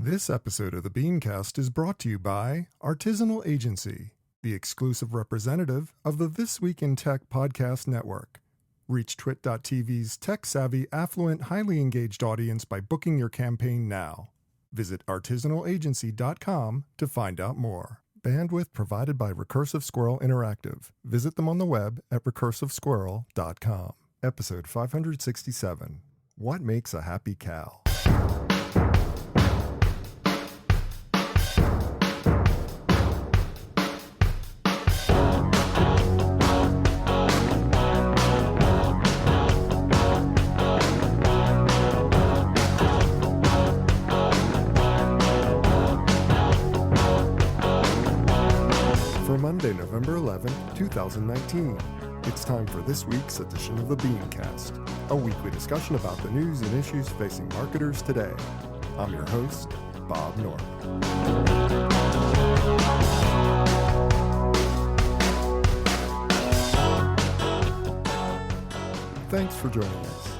This episode of the BeanCast is brought to you by Artisanal Agency, the exclusive representative of the This Week in Tech podcast network. Reach Twit.tv's tech-savvy, affluent, highly engaged audience by booking your campaign now. Visit artisanalagency.com to find out more. Bandwidth provided by Recursive Squirrel Interactive. Visit them on the web at recursivesquirrel.com. Episode 567. What makes a happy cow? Monday, November 11th, 2019. It's time for this week's edition of the BeanCast, a weekly discussion about the news and issues facing marketers today. I'm your host, Bob North. Thanks for joining us.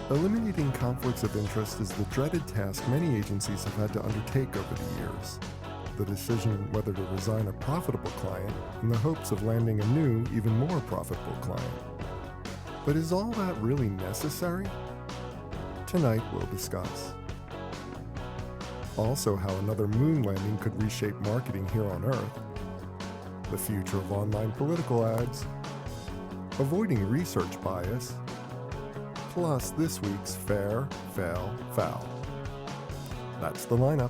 Eliminating conflicts of interest is the dreaded task many agencies have had to undertake over the years. The decision whether to resign a profitable client in the hopes of landing a new, even more profitable client. But is all that really necessary? Tonight we'll discuss. Also, how another moon landing could reshape marketing here on Earth, the future of online political ads, avoiding research bias, plus this week's Fair, Fail, Foul. That's the lineup.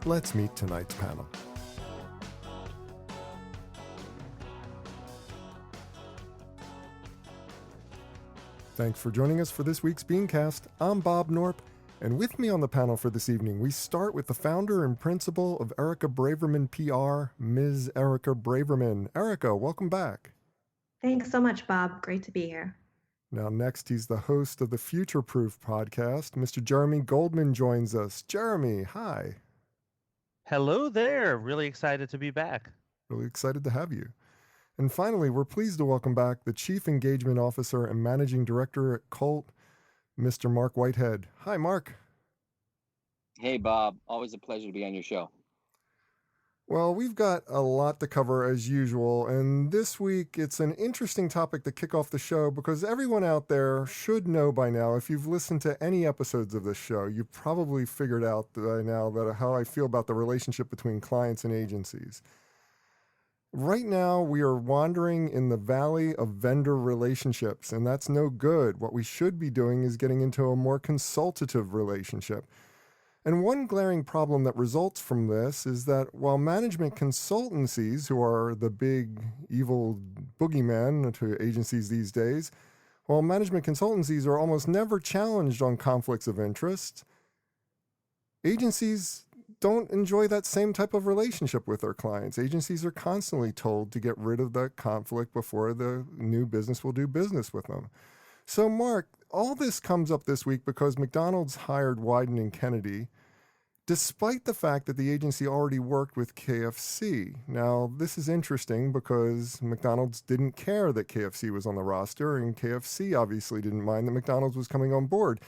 Let's meet tonight's panel. Thanks for joining us for this week's BeanCast. I'm Bob Norp, and with me on the panel for this evening, we start with the founder and principal of Erica Braverman PR, Ms. Erica Braverman. Erica, welcome back. Thanks so much, Bob. Great to be here. Now, next, he's the host of the Future Proof podcast. Mr. Jeremy Goldman joins us. Jeremy, hi. Hello there. Really excited to be back. Really excited to have you. And finally, we're pleased to welcome back the Chief Engagement Officer and Managing Director at Colt, Mr. Marc Whitehead. Hi, Marc. Hey, Bob. Always a pleasure to be on your show. Well, we've got a lot to cover as usual, and this week it's an interesting topic to kick off the show because everyone out there should know by now, if you've listened to any episodes of this show, you've probably figured out by now that how I feel about the relationship between clients and agencies. Right now, we are wandering in the valley of vendor relationships, and that's no good. What we should be doing is getting into a more consultative relationship. And one glaring problem that results from this is that while management consultancies, who are the big evil boogeyman to agencies these days, while management consultancies are almost never challenged on conflicts of interest, agencies don't enjoy that same type of relationship with their clients. Agencies are constantly told to get rid of that conflict before the new business will do business with them. So, Marc, all this comes up this week because McDonald's hired Wieden and Kennedy, despite the fact that the agency already worked with KFC. Now, this is interesting because McDonald's didn't care that KFC was on the roster, and KFC obviously didn't mind that McDonald's was coming on board.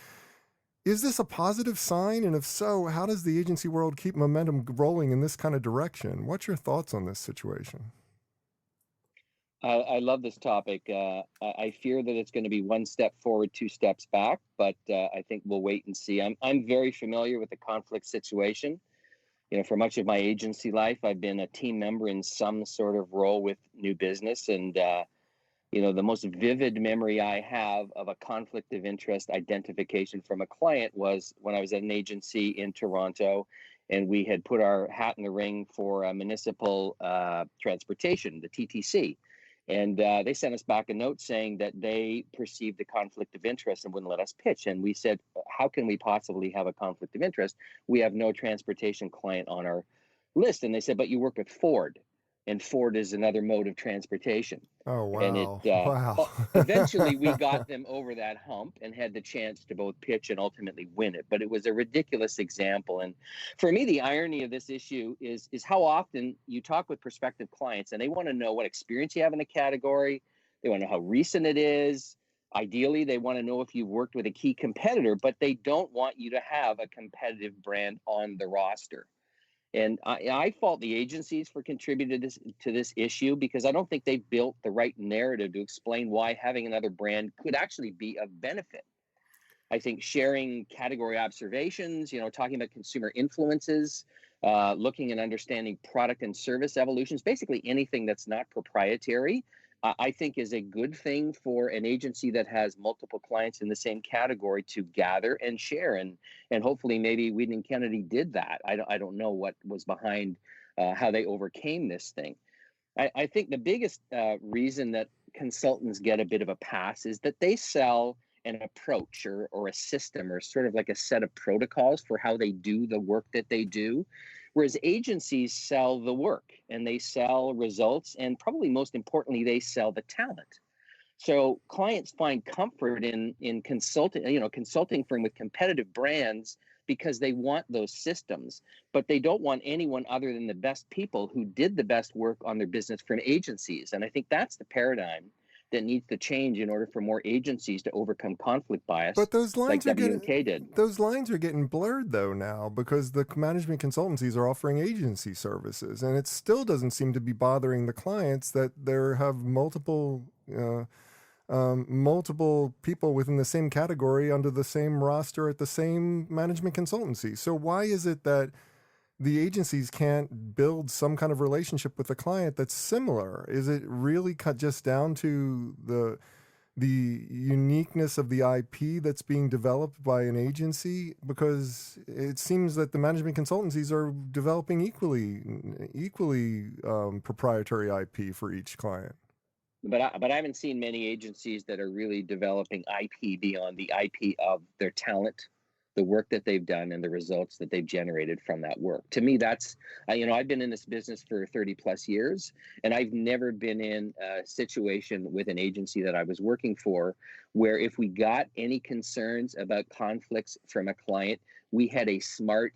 Is this a positive sign? And if so, how does the agency world keep momentum rolling in this kind of direction? What's your thoughts on this situation? I love this topic. I fear that it's going to be one step forward, two steps back, but I think we'll wait and see. I'm very familiar with the conflict situation. You know, for much of my agency life, I've been a team member in some sort of role with new business. And, you know, the most vivid memory I have of a conflict of interest identification from a client was when I was at an agency in Toronto, and we had put our hat in the ring for municipal transportation, the TTC. And they sent us back a note saying that they perceived a conflict of interest and wouldn't let us pitch. And we said, how can we possibly have a conflict of interest? We have no transportation client on our list. And they said, but you work with Ford. And Ford is another mode of transportation. Oh, wow. And Wow. Eventually we got them over that hump and had the chance to both pitch and ultimately win it. But it was a ridiculous example. And for me, the irony of this issue is how often you talk with prospective clients and they want to know what experience you have in the category. They want to know how recent it is. Ideally, they want to know if you've worked with a key competitor, but they don't want you to have a competitive brand on the roster. And I fault the agencies for contributing to this issue, because I don't think they've built the right narrative to explain why having another brand could actually be of benefit. I think sharing category observations, talking about consumer influences, looking and understanding product and service evolutions, basically anything that's not proprietary, I think is a good thing for an agency that has multiple clients in the same category to gather and share. And hopefully maybe Whedon and Kennedy did that. I don't know what was behind how they overcame this thing. I think the biggest reason that consultants get a bit of a pass is that they sell an approach or a system, or sort of like a set of protocols for how they do the work that they do. Whereas agencies sell the work, and they sell results, and probably most importantly, they sell the talent. So clients find comfort in consulting firm with competitive brands, because they want those systems, but they don't want anyone other than the best people who did the best work on their business from agencies. And I think that's the paradigm that needs to change in order for more agencies to overcome conflict bias, But those like lines are W&K did. those lines are getting blurred though now, because the management consultancies are offering agency services, and it still doesn't seem to be bothering the clients that there have multiple people within the same category under the same roster at the same management consultancy. So why is it that the agencies can't build some kind of relationship with the client that's similar? Is it really cut just down to the uniqueness of the IP that's being developed by an agency? Because it seems that the management consultancies are developing equally proprietary IP for each client. But I haven't seen many agencies that are really developing IP beyond the IP of their talent, the work that they've done, and the results that they've generated from that work. To me, that's, I've been in this business for 30 plus years, and I've never been in a situation with an agency that I was working for where if we got any concerns about conflicts from a client, we had a smart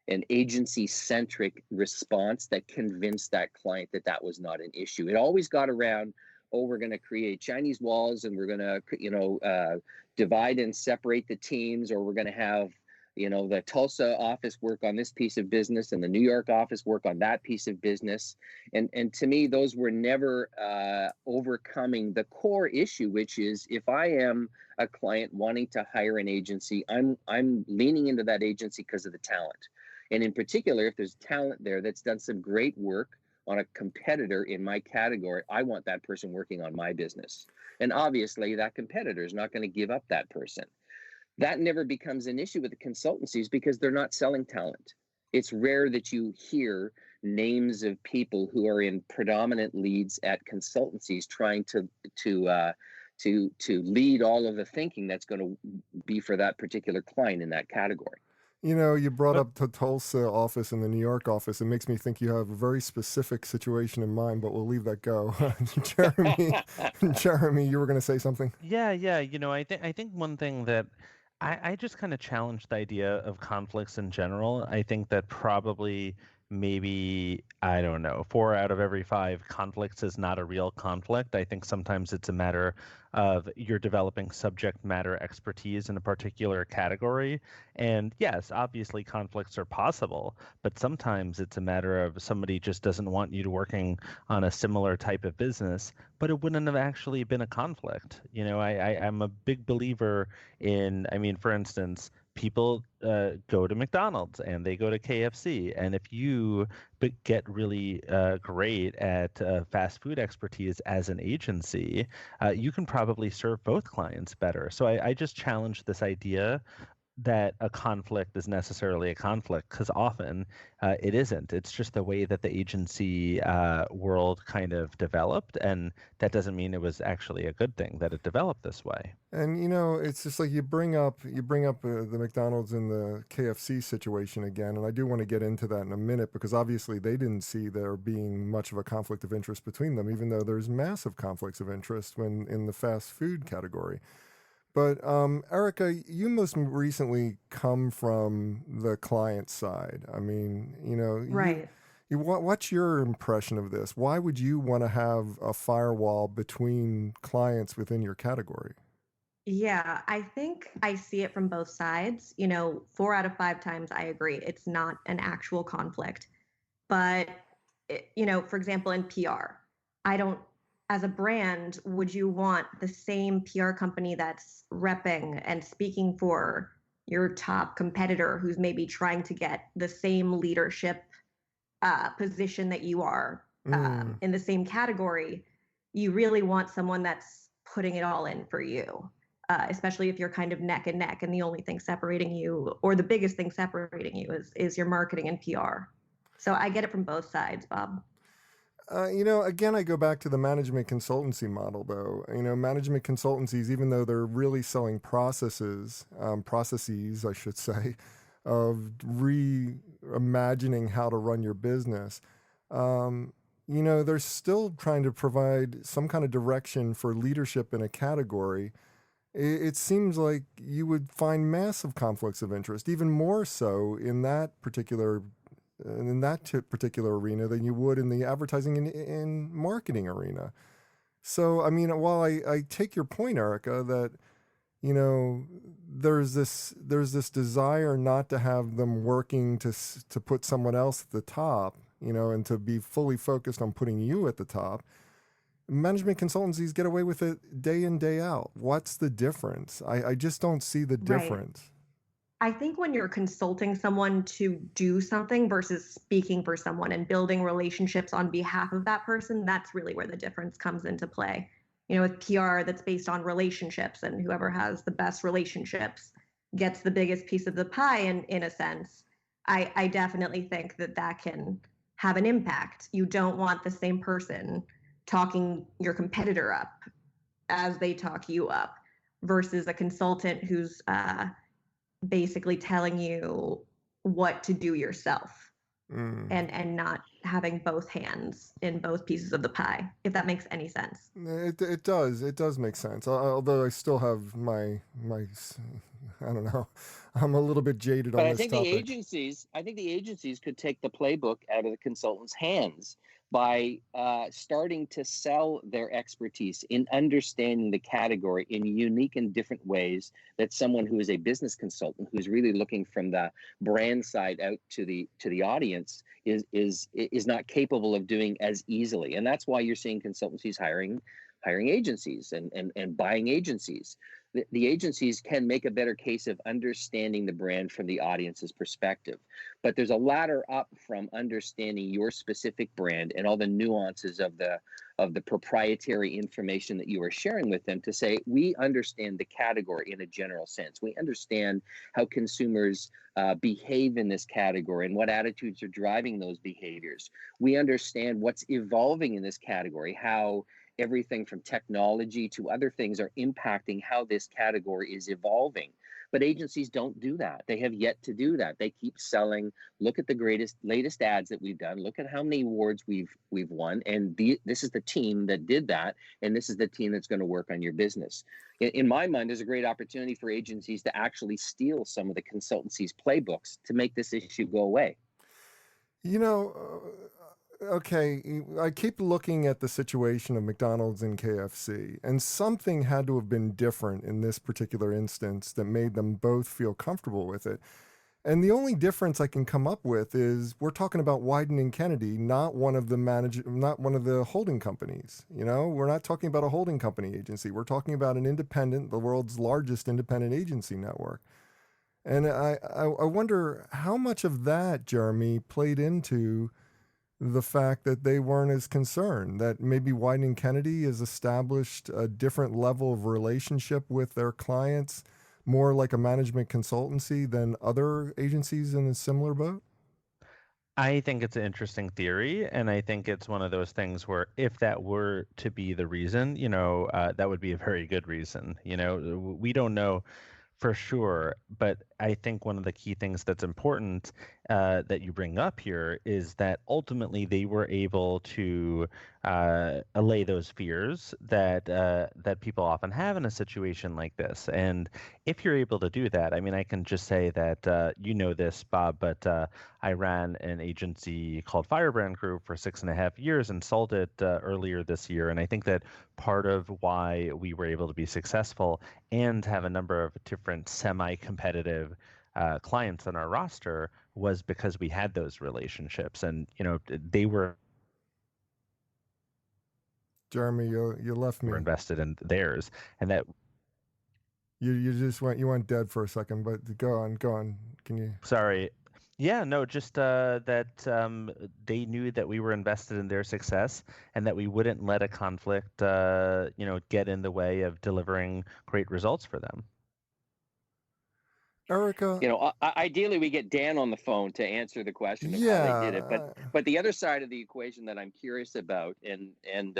an agency-centric response that convinced that client that that was not an issue. It always got around, oh, we're going to create Chinese walls, and we're going to, divide and separate the teams, or we're going to have, the Tulsa office work on this piece of business and the New York office work on that piece of business. And to me, those were never overcoming the core issue, which is, if I am a client wanting to hire an agency, I'm leaning into that agency because of the talent. And in particular, if there's talent there that's done some great work on a competitor in my category, I want that person working on my business. And obviously, that competitor is not going to give up that person. That never becomes an issue with the consultancies because they're not selling talent. It's rare that you hear names of people who are in predominant leads at consultancies trying to lead all of the thinking that's going to be for that particular client in that category. You brought But up the Tulsa office and the New York office. It makes me think you have a very specific situation in mind, but we'll leave that go. Jeremy, you were going to say something? yeah, I think one thing that I just kind of challenge the idea of conflicts in general. I think that probably maybe, I don't know, 4 out of every 5 conflicts is not a real conflict. I think sometimes it's a matter of you're developing subject matter expertise in a particular category. And yes, obviously conflicts are possible, but sometimes it's a matter of somebody just doesn't want you to working on a similar type of business, but it wouldn't have actually been a conflict. I'm a big believer in, for instance, people go to McDonald's and they go to KFC. And if you get really great at fast food expertise as an agency, you can probably serve both clients better. So I just challenge this idea that a conflict is necessarily a conflict, because often it isn't. It's just the way that the agency world kind of developed, and that doesn't mean it was actually a good thing that it developed this way. And it's just like you bring up the McDonald's and the KFC situation again, and I do want to get into that in a minute, because obviously they didn't see there being much of a conflict of interest between them, even though there's massive conflicts of interest when in the fast food category. But Erica, you most recently come from the client side. Right. What's your impression of this? Why would you want to have a firewall between clients within your category? Yeah, I think I see it from both sides. 4 out of 5 times I agree. It's not an actual conflict. But, for example, in PR, I don't, as a brand, would you want the same PR company that's repping and speaking for your top competitor who's maybe trying to get the same leadership position that you are Mm, in the same category? You really want someone that's putting it all in for you, especially if you're kind of neck and neck, and the only thing separating you, or the biggest thing separating you, is your marketing and PR. So I get it from both sides, Bob. again, I go back to the management consultancy model, though. Management consultancies, even though they're really selling processes, I should say, of reimagining how to run your business, they're still trying to provide some kind of direction for leadership in a category. It seems like you would find massive conflicts of interest, even more so in that particular arena than you would in the advertising and marketing arena. So, I mean, while I take your point, Erica, that there's this desire not to have them working to put someone else at the top, and to be fully focused on putting you at the top. Management consultancies get away with it day in, day out. What's the difference? I just don't see the Right. difference. I think when you're consulting someone to do something versus speaking for someone and building relationships on behalf of that person, that's really where the difference comes into play. With PR that's based on relationships, and whoever has the best relationships gets the biggest piece of the pie, in a sense. I definitely think that can have an impact. You don't want the same person talking your competitor up as they talk you up versus a consultant who's basically telling you what to do yourself, Mm. and not having both hands in both pieces of the pie, if that makes any sense. It does make sense. Although I still have my I don't know. I'm a little bit jaded But on I this think the topic. agencies, I think the agencies could take the playbook out of the consultant's hands by starting to sell their expertise in understanding the category in unique and different ways that someone who is a business consultant, who's really looking from the brand side out to the audience, is not capable of doing as easily. And that's why you're seeing consultancies hiring agencies and buying agencies. The agencies can make a better case of understanding the brand from the audience's perspective. But there's a ladder up from understanding your specific brand and all the nuances of the proprietary information that you are sharing with them, to say, we understand the category in a general sense. We understand how consumers behave in this category and what attitudes are driving those behaviors. We understand what's evolving in this category, how everything from technology to other things are impacting how this category is evolving. But agencies don't do that. They have yet to do that. They keep selling. Look at the latest ads that we've done. Look at how many awards we've won, and this is the team that did that, and this is the team that's going to work on your business. In my mind, there's a great opportunity for agencies to actually steal some of the consultancy's playbooks to make this issue go away. You know, okay, I keep looking at the situation of McDonald's and KFC, and something had to have been different in this particular instance that made them both feel comfortable with it. And the only difference I can come up with is we're talking about Wyden and Kennedy, not one of the holding companies. We're not talking about a holding company agency. We're talking about an independent, the world's largest independent agency network. And I wonder how much of that, Jeremy, played into the fact that they weren't as concerned, that maybe Wyden and Kennedy has established a different level of relationship with their clients, more like a management consultancy than other agencies in a similar boat? I think it's an interesting theory, and I think it's one of those things where if that were to be the reason, that would be a very good reason. We don't know For sure. But I think one of the key things that's important that you bring up here is that ultimately they were able to allay those fears that people often have in a situation like this. And if you're able to do that, I mean, I can just say that you know this, Bob, but I ran an agency called Firebrand Group for 6.5 years and sold it earlier this year. And I think that part of why we were able to be successful and have a number of different semi-competitive clients on our roster was because we had those relationships, and they were Jeremy, you left me. invested in theirs, and that you just went dead for a second. But go on. Can you? sorry. Yeah, no, just that they knew that we were invested in their success and that we wouldn't let a conflict, get in the way of delivering great results for them. Erica, ideally we get Dan on the phone to answer the question of how they did it. But the other side of the equation that I'm curious about, and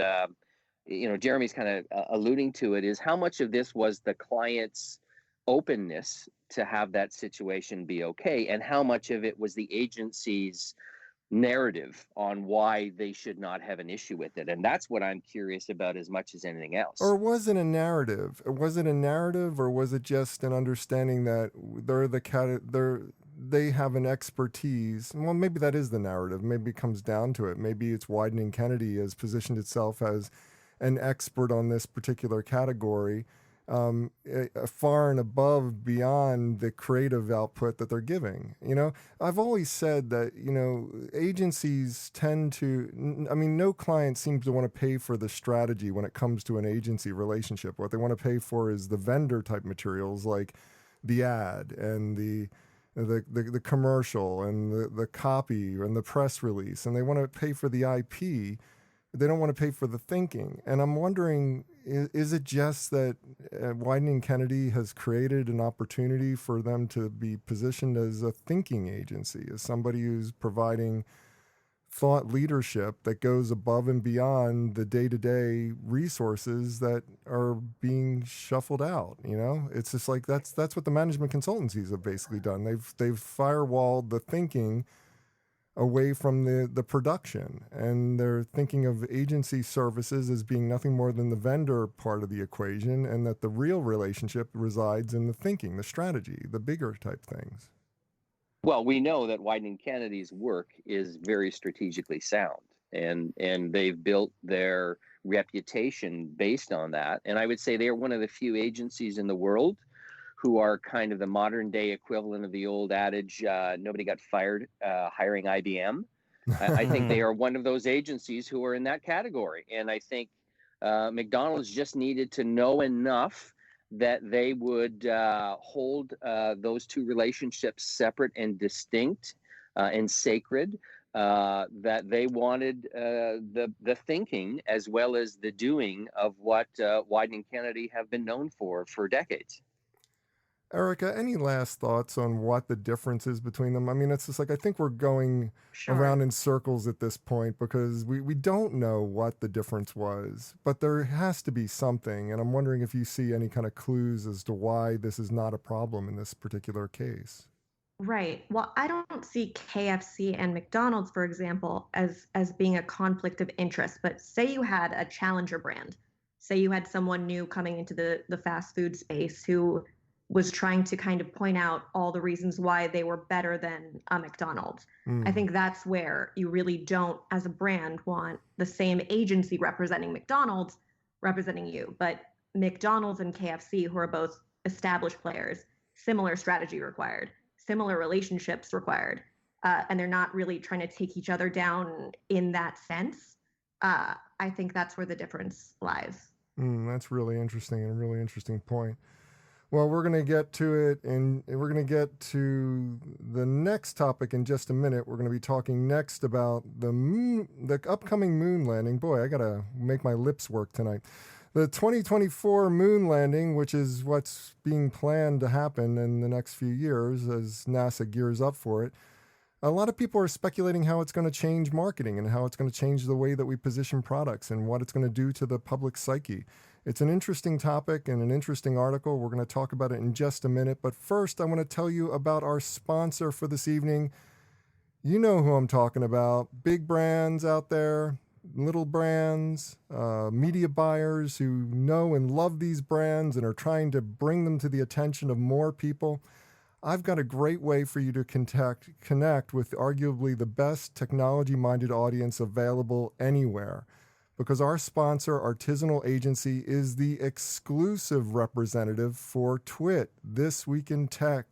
Jeremy's kind of alluding to it, is how much of this was the client's openness to have that situation be okay, and how much of it was the agency's narrative on why they should not have an issue with it. And that's what I'm curious about as much as anything else. Or was it a narrative? Was it a narrative, or was it just an understanding that they have an expertise? Well, maybe that is the narrative. Maybe it comes down to it. Maybe it's Wieden & Kennedy has positioned itself as an expert on this particular category, far and above beyond the creative output that they're giving. I've always said that, agencies tend to, no client seems to want to pay for the strategy when it comes to an agency relationship. What they want to pay for is the vendor type materials, like the ad and the commercial and the copy and the press release. And they want to pay for the IP. They don't want to pay for the thinking. And I'm wondering, is it just that Wieden & Kennedy has created an opportunity for them to be positioned as a thinking agency, as somebody who's providing thought leadership that goes above and beyond the day-to-day resources that are being shuffled out? It's just like that's what the management consultancies have basically done. They've firewalled the thinking away from the production, and they're thinking of agency services as being nothing more than the vendor part of the equation, and that the real relationship resides in the thinking, the strategy, the bigger type things. Well, we know that Wieden & Kennedy's work is very strategically sound, and they've built their reputation based on that. And I would say they're one of the few agencies in the world who are kind of the modern day equivalent of the old adage, nobody got fired hiring IBM. I think they are one of those agencies who are in that category. And I think McDonald's just needed to know enough that they would hold those two relationships separate and distinct and sacred, that they wanted the thinking as well as the doing of what Wieden & Kennedy have been known for decades. Erica, any last thoughts on what the difference is between them? It's just like, I think we're going around in circles at this point, because we don't know what the difference was, but there has to be something. And I'm wondering if you see any kind of clues as to why this is not a problem in this particular case. Right. Well, I don't see KFC and McDonald's, for example, as being a conflict of interest. But say you had a challenger brand, say you had someone new coming into the fast food space who was trying to kind of point out all the reasons why they were better than a McDonald's. I think that's where you really don't, as a brand, want the same agency representing McDonald's representing you. But McDonald's and KFC, who are both established players, similar strategy required, similar relationships required, and they're not really trying to take each other down in that sense. I think that's where the difference lies. That's really interesting, and a really interesting point. Well, we're going to get to it, and we're going to get to the next topic in just a minute. We're going to be talking next about the upcoming moon landing. Boy, I got to make my lips work tonight. The 2024 moon landing, which is what's being planned to happen in the next few years as NASA gears up for it. A lot of people are speculating how it's going to change marketing and how it's going to change the way that we position products and what it's going to do to the public psyche. It's an interesting topic and an interesting article. We're going to talk about it in just a minute. But first, I want to tell you about our sponsor for this evening. You know who I'm talking about. Big brands out there, little brands, media buyers who know and love these brands and are trying to bring them to the attention of more people. I've got a great way for you to connect with arguably the best technology-minded audience available anywhere, because our sponsor, Artisanal Agency, is the exclusive representative for TWiT, This Week in Tech,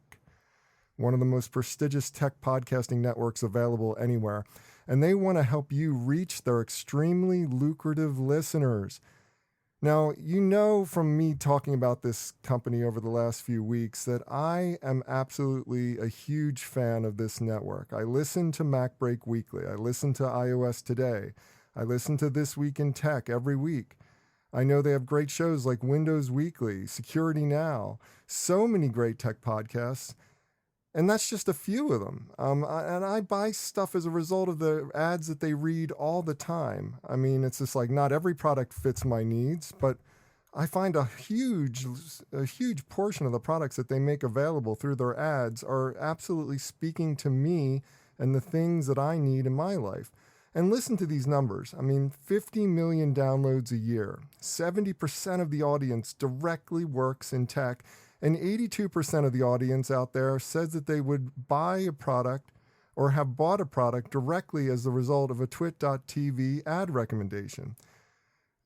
one of the most prestigious tech podcasting networks available anywhere. And they want to help you reach their extremely lucrative listeners. Now, you know from me talking about this company over the last few weeks that I am absolutely a huge fan of this network. I listen to MacBreak Weekly. I listen to iOS Today. I listen to This Week in Tech every week. I know they have great shows like Windows Weekly, Security Now, so many great tech podcasts. And that's just a few of them. And I buy stuff as a result of the ads that they read all the time. I mean, it's just like not every product fits my needs, but I find a huge portion of the products that they make available through their ads are absolutely speaking to me and the things that I need in my life. And listen to these numbers. I mean, 50 million downloads a year. 70% of the audience directly works in tech. And 82% of the audience out there says that they would buy a product or have bought a product directly as the result of a twit.tv ad recommendation.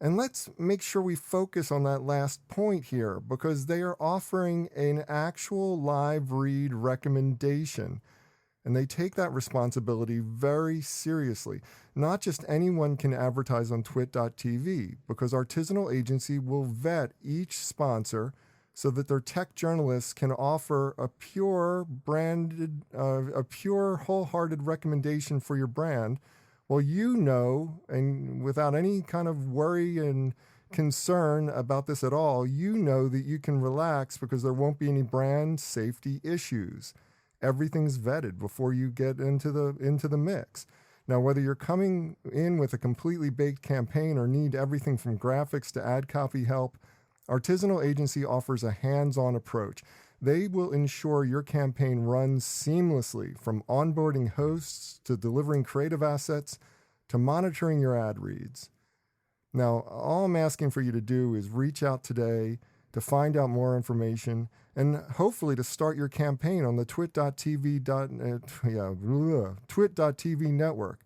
And let's make sure we focus on that last point here, because they are offering an actual live read recommendation. And they take that responsibility very seriously. Not just anyone can advertise on twit.tv, because Artisanal Agency will vet each sponsor so that their tech journalists can offer a pure wholehearted recommendation for your brand. Well, you know, and without any kind of worry and concern about this at all, you know that you can relax because there won't be any brand safety issues. Everything's vetted before you get into the mix. Now, whether you're coming in with a completely baked campaign or need everything from graphics to ad copy help, Artisanal Agency offers a hands-on approach. They will ensure your campaign runs seamlessly, from onboarding hosts to delivering creative assets to monitoring your ad reads. Now, all I'm asking for you to do is reach out today to find out more information and hopefully to start your campaign on the twit.tv network.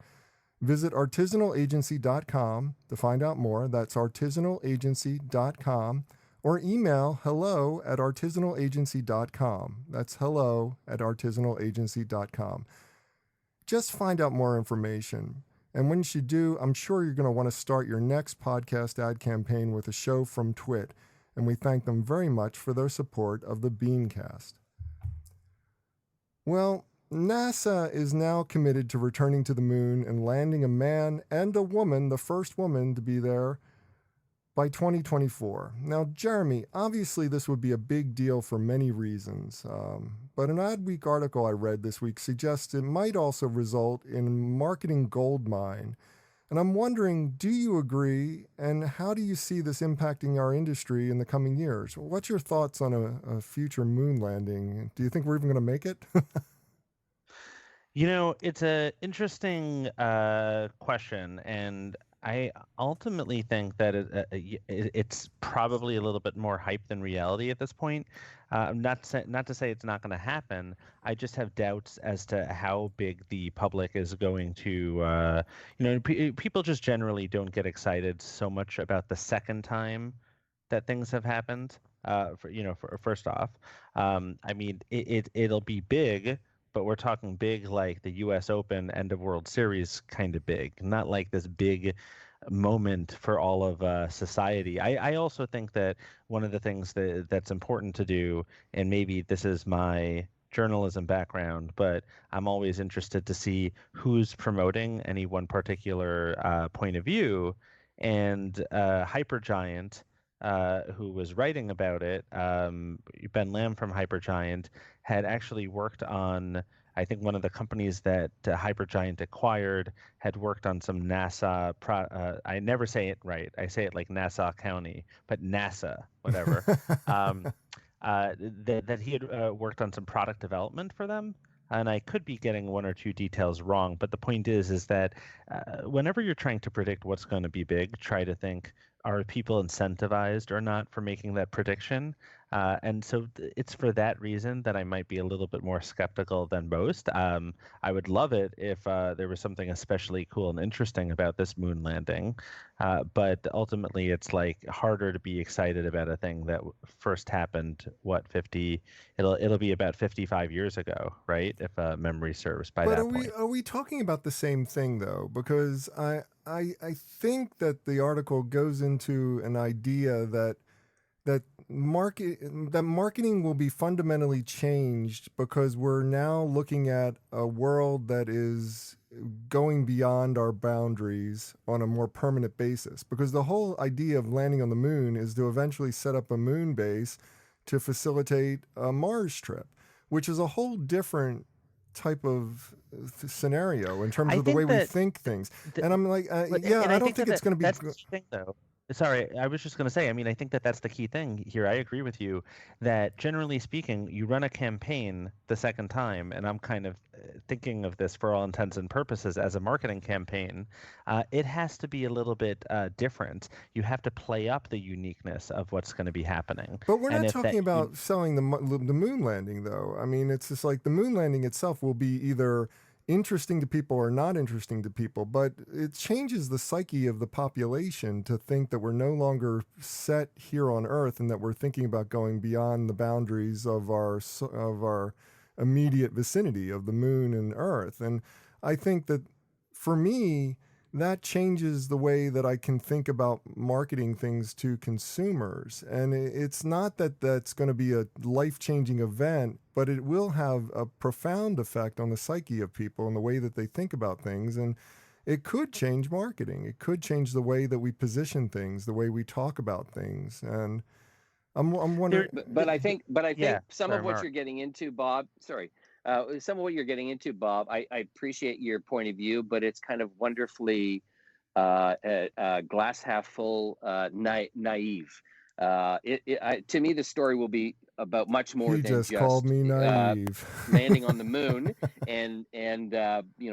Visit artisanalagency.com to find out more. That's artisanalagency.com, or email hello@artisanalagency.com. That's hello@artisanalagency.com. Just find out more information. And once you do, I'm sure you're going to want to start your next podcast ad campaign with a show from TWiT. And we thank them very much for their support of the BeanCast. Well, NASA is now committed to returning to the moon and landing a man and a woman, the first woman to be there, by 2024. Now, Jeremy, obviously this would be a big deal for many reasons, but an Adweek article I read this week suggests it might also result in a marketing goldmine. And I'm wondering, do you agree, and how do you see this impacting our industry in the coming years? What's your thoughts on a future moon landing? Do you think we're even going to make it? You know, it's an interesting question, and I ultimately think that it's probably a little bit more hype than reality at this point. Not to say it's not going to happen. I just have doubts as to how big the public is going to. People just generally don't get excited so much about the second time that things have happened. First off, I mean, it'll be big. But we're talking big like the U.S. Open end of World Series kind of big, not like this big moment for all of society. I also think that one of the things that's important to do, and maybe this is my journalism background, but I'm always interested to see who's promoting any one particular point of view. And Hypergiant who was writing about it, Ben Lamb from Hypergiant, had actually worked on, I think one of the companies that Hypergiant acquired had worked on some NASA, I never say it right. I say it like Nassau County, but NASA, whatever. That he had worked on some product development for them. And I could be getting one or two details wrong, but the point is that whenever you're trying to predict what's going to be big, try to think, are people incentivized or not for making that prediction? And so it's for that reason that I might be a little bit more skeptical than most. I would love it if there was something especially cool and interesting about this moon landing. But ultimately, it's like harder to be excited about a thing that first happened, 50, it'll be about 55 years ago, right? If memory serves by But that point. are we talking about the same thing though? Because I think that the article goes into an idea that marketing will be fundamentally changed because we're now looking at a world that is going beyond our boundaries on a more permanent basis. Because the whole idea of landing on the moon is to eventually set up a moon base to facilitate a Mars trip, which is a whole different type of scenario in terms of the way we think things. And I'm like, yeah, I don't think it's going to be. That's the thing, though. Sorry, I was just going to say, I mean, I think that that's the key thing here. I agree with you that generally speaking, you run a campaign the second time, and I'm kind of thinking of this for all intents and purposes as a marketing campaign. It has to be a little bit different. You have to play up the uniqueness of what's going to be happening. But we're not talking about selling the moon landing, though. I mean, it's just like the moon landing itself will be either interesting to people or not interesting to people, but it changes the psyche of the population to think that we're no longer set here on Earth and that we're thinking about going beyond the boundaries of our immediate vicinity of the moon and Earth. And I think that for me, that changes the way that I can think about marketing things to consumers. And it's not that that's going to be a life-changing event, but it will have a profound effect on the psyche of people and the way that they think about things. And it could change marketing. It could change the way that we position things, the way we talk about things. And I'm wondering. But I think some of what Mark. you're getting into, Bob. Sorry. Some of what you're getting into, Bob, I appreciate your point of view, but it's kind of wonderfully glass half full, naive. To me, the story will be about much more He than just called me naive. landing on the moon and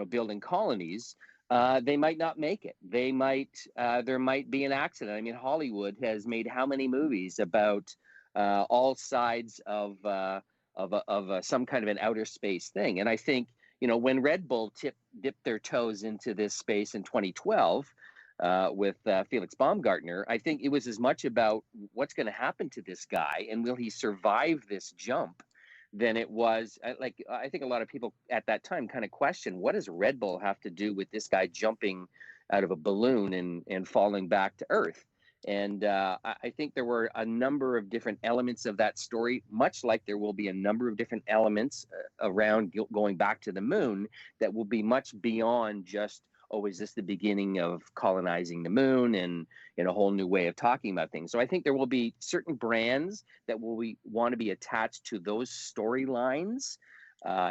building colonies. They might not make it. They might. There might be an accident. I mean, Hollywood has made how many movies about all sides of some kind of an outer space thing. And I think, when Red Bull dipped their toes into this space in 2012 with Felix Baumgartner, I think it was as much about what's going to happen to this guy and will he survive this jump than it was. I think a lot of people at that time kind of questioned, what does Red Bull have to do with this guy jumping out of a balloon and falling back to Earth? And I think there were a number of different elements of that story, much like there will be a number of different elements around going back to the moon that will be much beyond just, oh, is this the beginning of colonizing the moon and in a whole new way of talking about things? So I think there will be certain brands that will want to be attached to those storylines.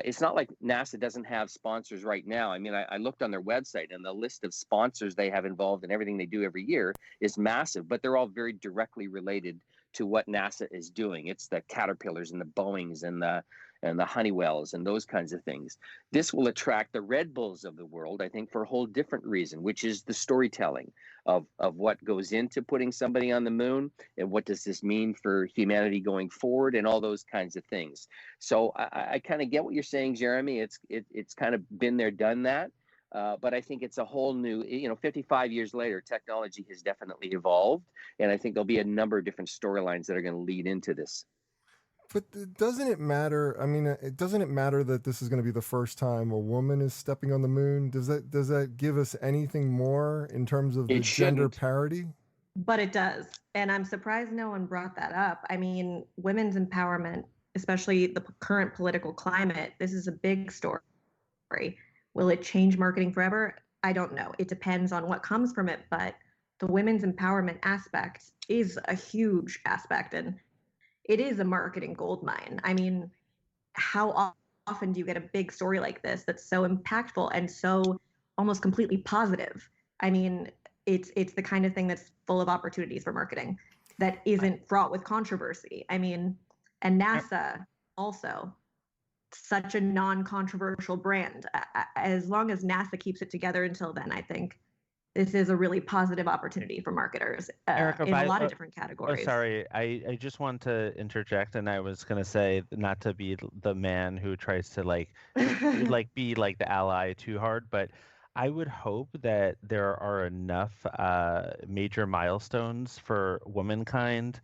It's not like NASA doesn't have sponsors right now. I mean, I looked on their website and the list of sponsors they have involved in everything they do every year is massive, but they're all very directly related to what NASA is doing. It's the Caterpillars and the Boeings and the Honeywells and those kinds of things. This will attract the Red Bulls of the world, I think, for a whole different reason, which is the storytelling of what goes into putting somebody on the moon and what does this mean for humanity going forward and all those kinds of things. So I kind of get what you're saying, Jeremy. It's kind of been there, done that. But I think it's a whole new, 55 years later, technology has definitely evolved. And I think there'll be a number of different storylines that are going to lead into this. But doesn't it matter? I mean, doesn't it matter that this is going to be the first time a woman is stepping on the moon? Does that give us anything more in terms of the gender parity? But it does. And I'm surprised no one brought that up. I mean, women's empowerment, especially the current political climate, this is a big story. Will it change marketing forever? I don't know. It depends on what comes from it. But the women's empowerment aspect is a huge aspect, and it is a marketing goldmine. I mean, how often do you get a big story like this that's so impactful and so almost completely positive? I mean, it's the kind of thing that's full of opportunities for marketing that isn't fraught with controversy. I mean, and NASA also, such a non-controversial brand. As long as NASA keeps it together until then, I think this is a really positive opportunity for marketers Erica, in a lot of different oh, categories. sorry. I just want to interject, and I was going to say not to be the man who tries to be like the ally too hard, but I would hope that there are enough major milestones for womankind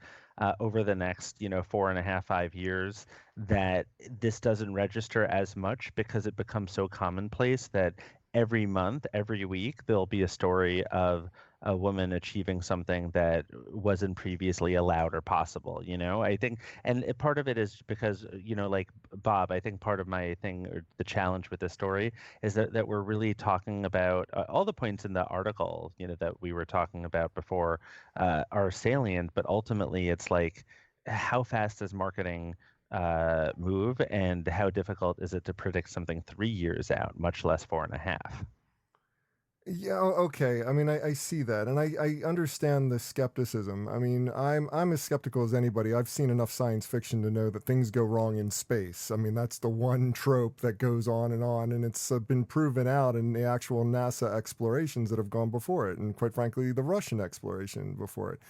over the next, 4.5, 5 years that this doesn't register as much because it becomes so commonplace that every month, every week, there'll be a story of a woman achieving something that wasn't previously allowed or possible. I think, and part of it is because, like Bob, I think part of my thing or the challenge with this story is that we're really talking about all the points in the article, that we were talking about before are salient, but ultimately it's like, how fast does marketing move, and how difficult is it to predict something 3 years out, much less 4.5? Yeah, okay. I mean, I see that, and I understand the skepticism. I mean, I'm as skeptical as anybody. I've seen enough science fiction to know that things go wrong in space. I mean, that's the one trope that goes on, and it's been proven out in the actual NASA explorations that have gone before it, and quite frankly, the Russian exploration before it.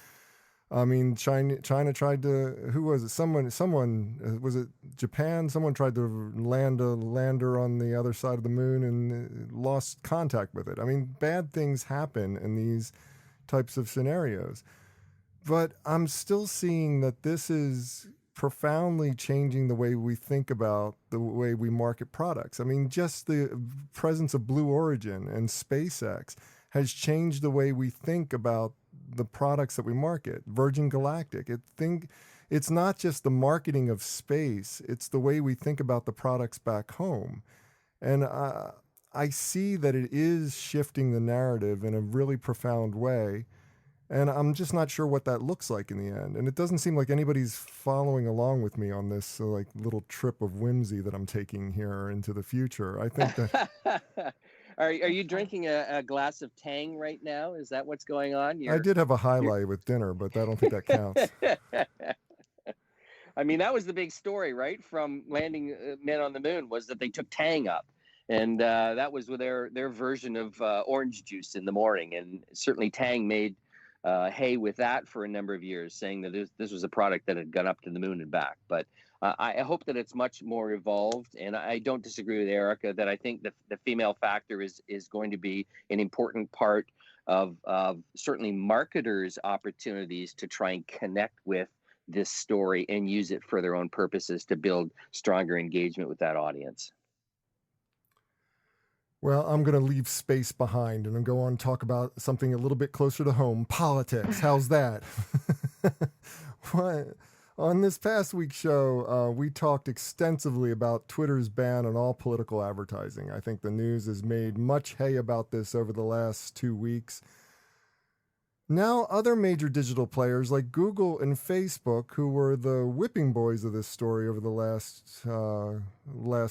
I mean, China tried to, who was it? Was it Japan? Someone tried to land a lander on the other side of the moon and lost contact with it. I mean, bad things happen in these types of scenarios. But I'm still seeing that this is profoundly changing the way we think about the way we market products. I mean, just the presence of Blue Origin and SpaceX has changed the way we think about the products that we market. Virgin Galactic, it's not just the marketing of space, it's the way we think about the products back home. And I see that it is shifting the narrative in a really profound way. And I'm just not sure what that looks like in the end. And it doesn't seem like anybody's following along with me on this like little trip of whimsy that I'm taking here into the future. I think that Are you drinking a glass of Tang right now? Is that what's going on? I did have a highlight with dinner, but I don't think that counts. I mean, that was the big story, right? From landing men on the moon was that they took Tang up. And that was with their version of orange juice in the morning. And certainly Tang made hay with that for a number of years, saying that this was a product that had gone up to the moon and back. But I hope that it's much more evolved, and I don't disagree with Erica that I think the female factor is going to be an important part of certainly marketers' opportunities to try and connect with this story and use it for their own purposes to build stronger engagement with that audience. Well, I'm going to leave space behind and go on and talk about something a little bit closer to home, politics. How's that? What? On this past week's show, we talked extensively about Twitter's ban on all political advertising. I think the news has made much hay about this over the last 2 weeks. Now, other major digital players like Google and Facebook, who were the whipping boys of this story over the last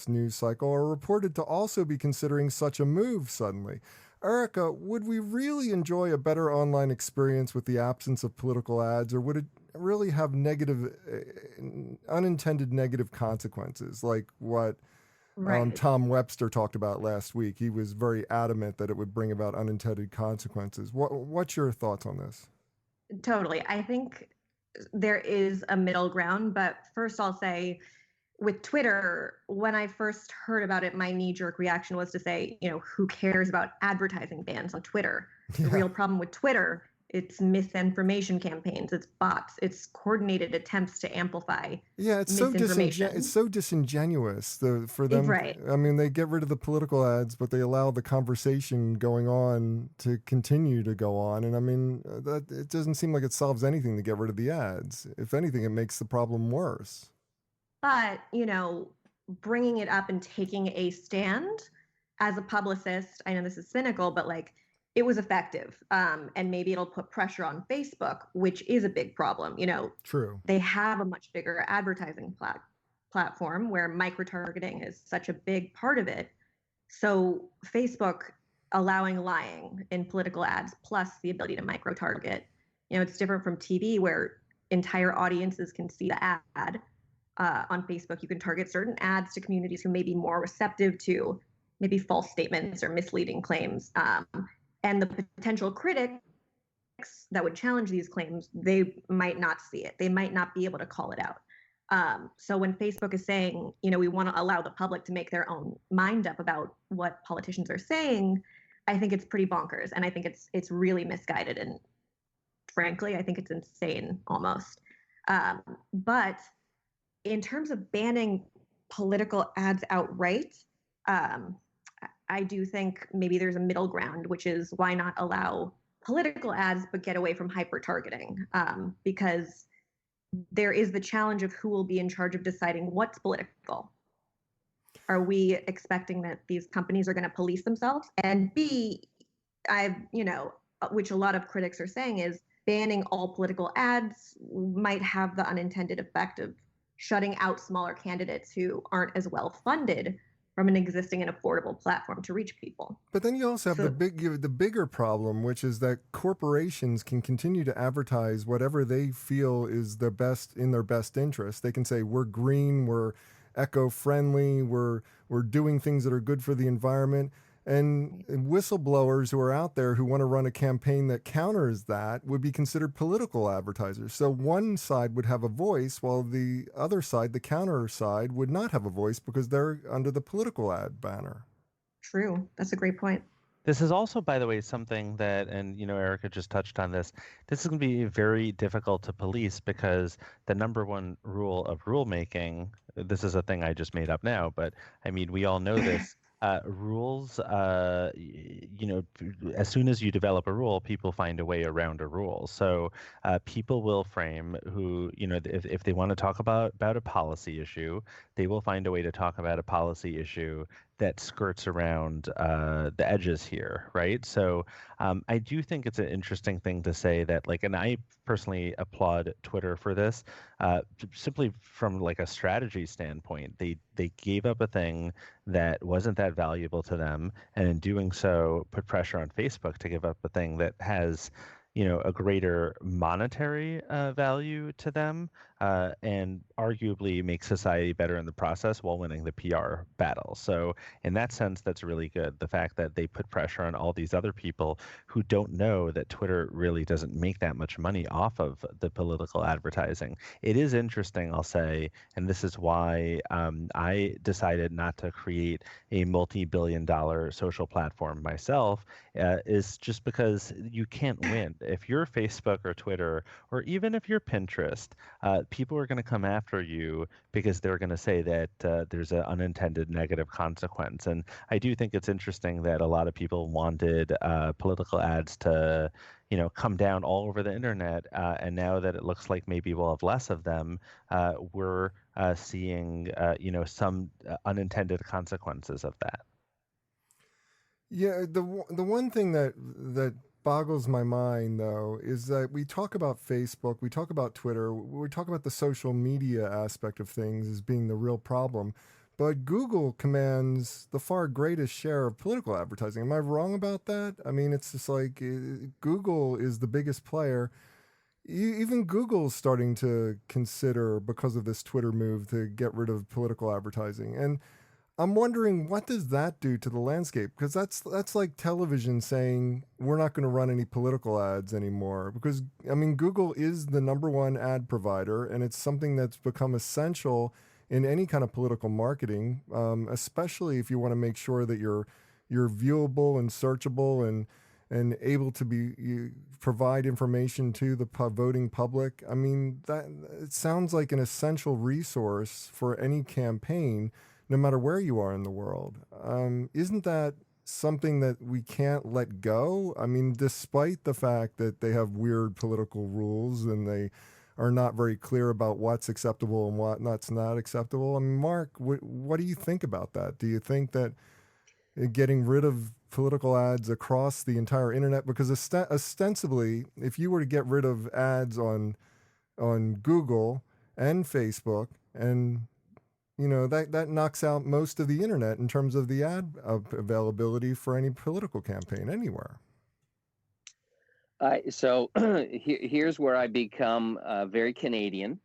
news cycle, are reported to also be considering such a move suddenly. Erica, would we really enjoy a better online experience with the absence of political ads, or would it really have unintended negative consequences, like what Tom Webster talked about last week? He was very adamant that it would bring about unintended consequences. What's your thoughts on this? Totally. I think there is a middle ground, but first I'll say, with Twitter, when I first heard about it, my knee-jerk reaction was to say, who cares about advertising bans on Twitter? The real problem with Twitter, it's misinformation campaigns, it's bots, it's coordinated attempts to amplify misinformation. It's so disingenuous for them. Right. I mean, they get rid of the political ads, but they allow the conversation going on to continue to go on. And I mean, it doesn't seem like it solves anything to get rid of the ads. If anything, it makes the problem worse. But, bringing it up and taking a stand as a publicist, I know this is cynical, but it was effective. And maybe it'll put pressure on Facebook, which is a big problem. True. They have a much bigger advertising platform where micro-targeting is such a big part of it. So Facebook allowing lying in political ads plus the ability to micro-target, it's different from TV where entire audiences can see the ad. On Facebook, you can target certain ads to communities who may be more receptive to maybe false statements or misleading claims. And the potential critics that would challenge these claims, they might not see it. They might not be able to call it out. So when Facebook is saying, we want to allow the public to make their own mind up about what politicians are saying, I think it's pretty bonkers. And I think it's really misguided. And frankly, I think it's insane almost. But in terms of banning political ads outright, I do think maybe there's a middle ground, which is why not allow political ads but get away from hyper targeting, because there is the challenge of who will be in charge of deciding what's political. Are we expecting that these companies are going to police themselves? And B, which a lot of critics are saying is banning all political ads might have the unintended effect of shutting out smaller candidates who aren't as well funded from an existing and affordable platform to reach people. But then you also have the bigger problem, which is that corporations can continue to advertise whatever they feel is their best interest. They can say we're green, we're eco-friendly, we're doing things that are good for the environment. And whistleblowers who are out there who want to run a campaign that counters that would be considered political advertisers. So one side would have a voice while the other side, the counter side, would not have a voice because they're under the political ad banner. True. That's a great point. This is also, by the way, something that, and Erica just touched on this, this is going to be very difficult to police because the number one rule of rulemaking, this is a thing I just made up now, but I mean, we all know this. Rules, as soon as you develop a rule, people find a way around a rule. So people will frame who, if they want to talk about a policy issue, they will find a way to talk about a policy issue that skirts around the edges here, right? So I do think it's an interesting thing to say that, and I personally applaud Twitter for this, simply from a strategy standpoint. They gave up a thing that wasn't that valuable to them, and in doing so, put pressure on Facebook to give up a thing that has a greater monetary value to them, and arguably make society better in the process while winning the PR battle. So in that sense, that's really good. The fact that they put pressure on all these other people who don't know that Twitter really doesn't make that much money off of the political advertising. It is interesting, I'll say, and this is why I decided not to create a multi-billion-dollar social platform myself, is just because you can't win. If you're Facebook or Twitter, or even if you're Pinterest, people are going to come after you because they're going to say that there's an unintended negative consequence. And I do think it's interesting that a lot of people wanted political ads to come down all over the internet. And now that it looks like maybe we'll have less of them, we're seeing, some unintended consequences of that. Yeah, the one thing that boggles my mind, though, is that we talk about Facebook, we talk about Twitter, we talk about the social media aspect of things as being the real problem. But Google commands the far greatest share of political advertising. Am I wrong about that? I mean, it's just Google is the biggest player. Even Google's starting to consider, because of this Twitter move, to get rid of political advertising. And I'm wondering, what does that do to the landscape? Because that's like television saying we're not going to run any political ads anymore. Because, I mean, Google is the number one ad provider, and it's something that's become essential in any kind of political marketing, especially if you want to make sure that you're viewable and searchable and able to provide information to the voting public. I mean, that it sounds like an essential resource for any campaign, no matter where you are in the world. Isn't that something that we can't let go? I mean, despite the fact that they have weird political rules and they are not very clear about what's acceptable and what's not acceptable. I mean, Mark, what do you think about that? Do you think that getting rid of political ads across the entire internet? Because ostensibly, if you were to get rid of ads on Google and Facebook, and that knocks out most of the internet in terms of the ad availability for any political campaign anywhere. So here's where I become very Canadian,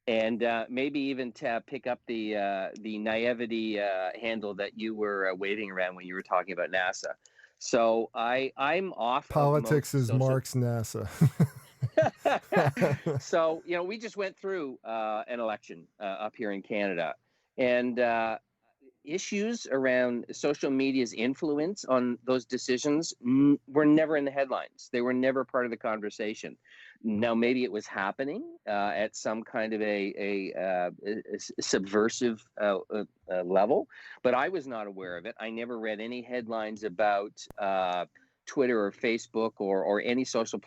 and maybe even to pick up the naivety handle that you were waving around when you were talking about NASA. So I'm off. Politics is Mark's NASA. So we just went through an election up here in Canada, and issues around social media's influence on those decisions were never in the headlines. They were never part of the conversation. Now, maybe it was happening at some kind of a subversive level, but I was not aware of it. I never read any headlines about Twitter or Facebook or any social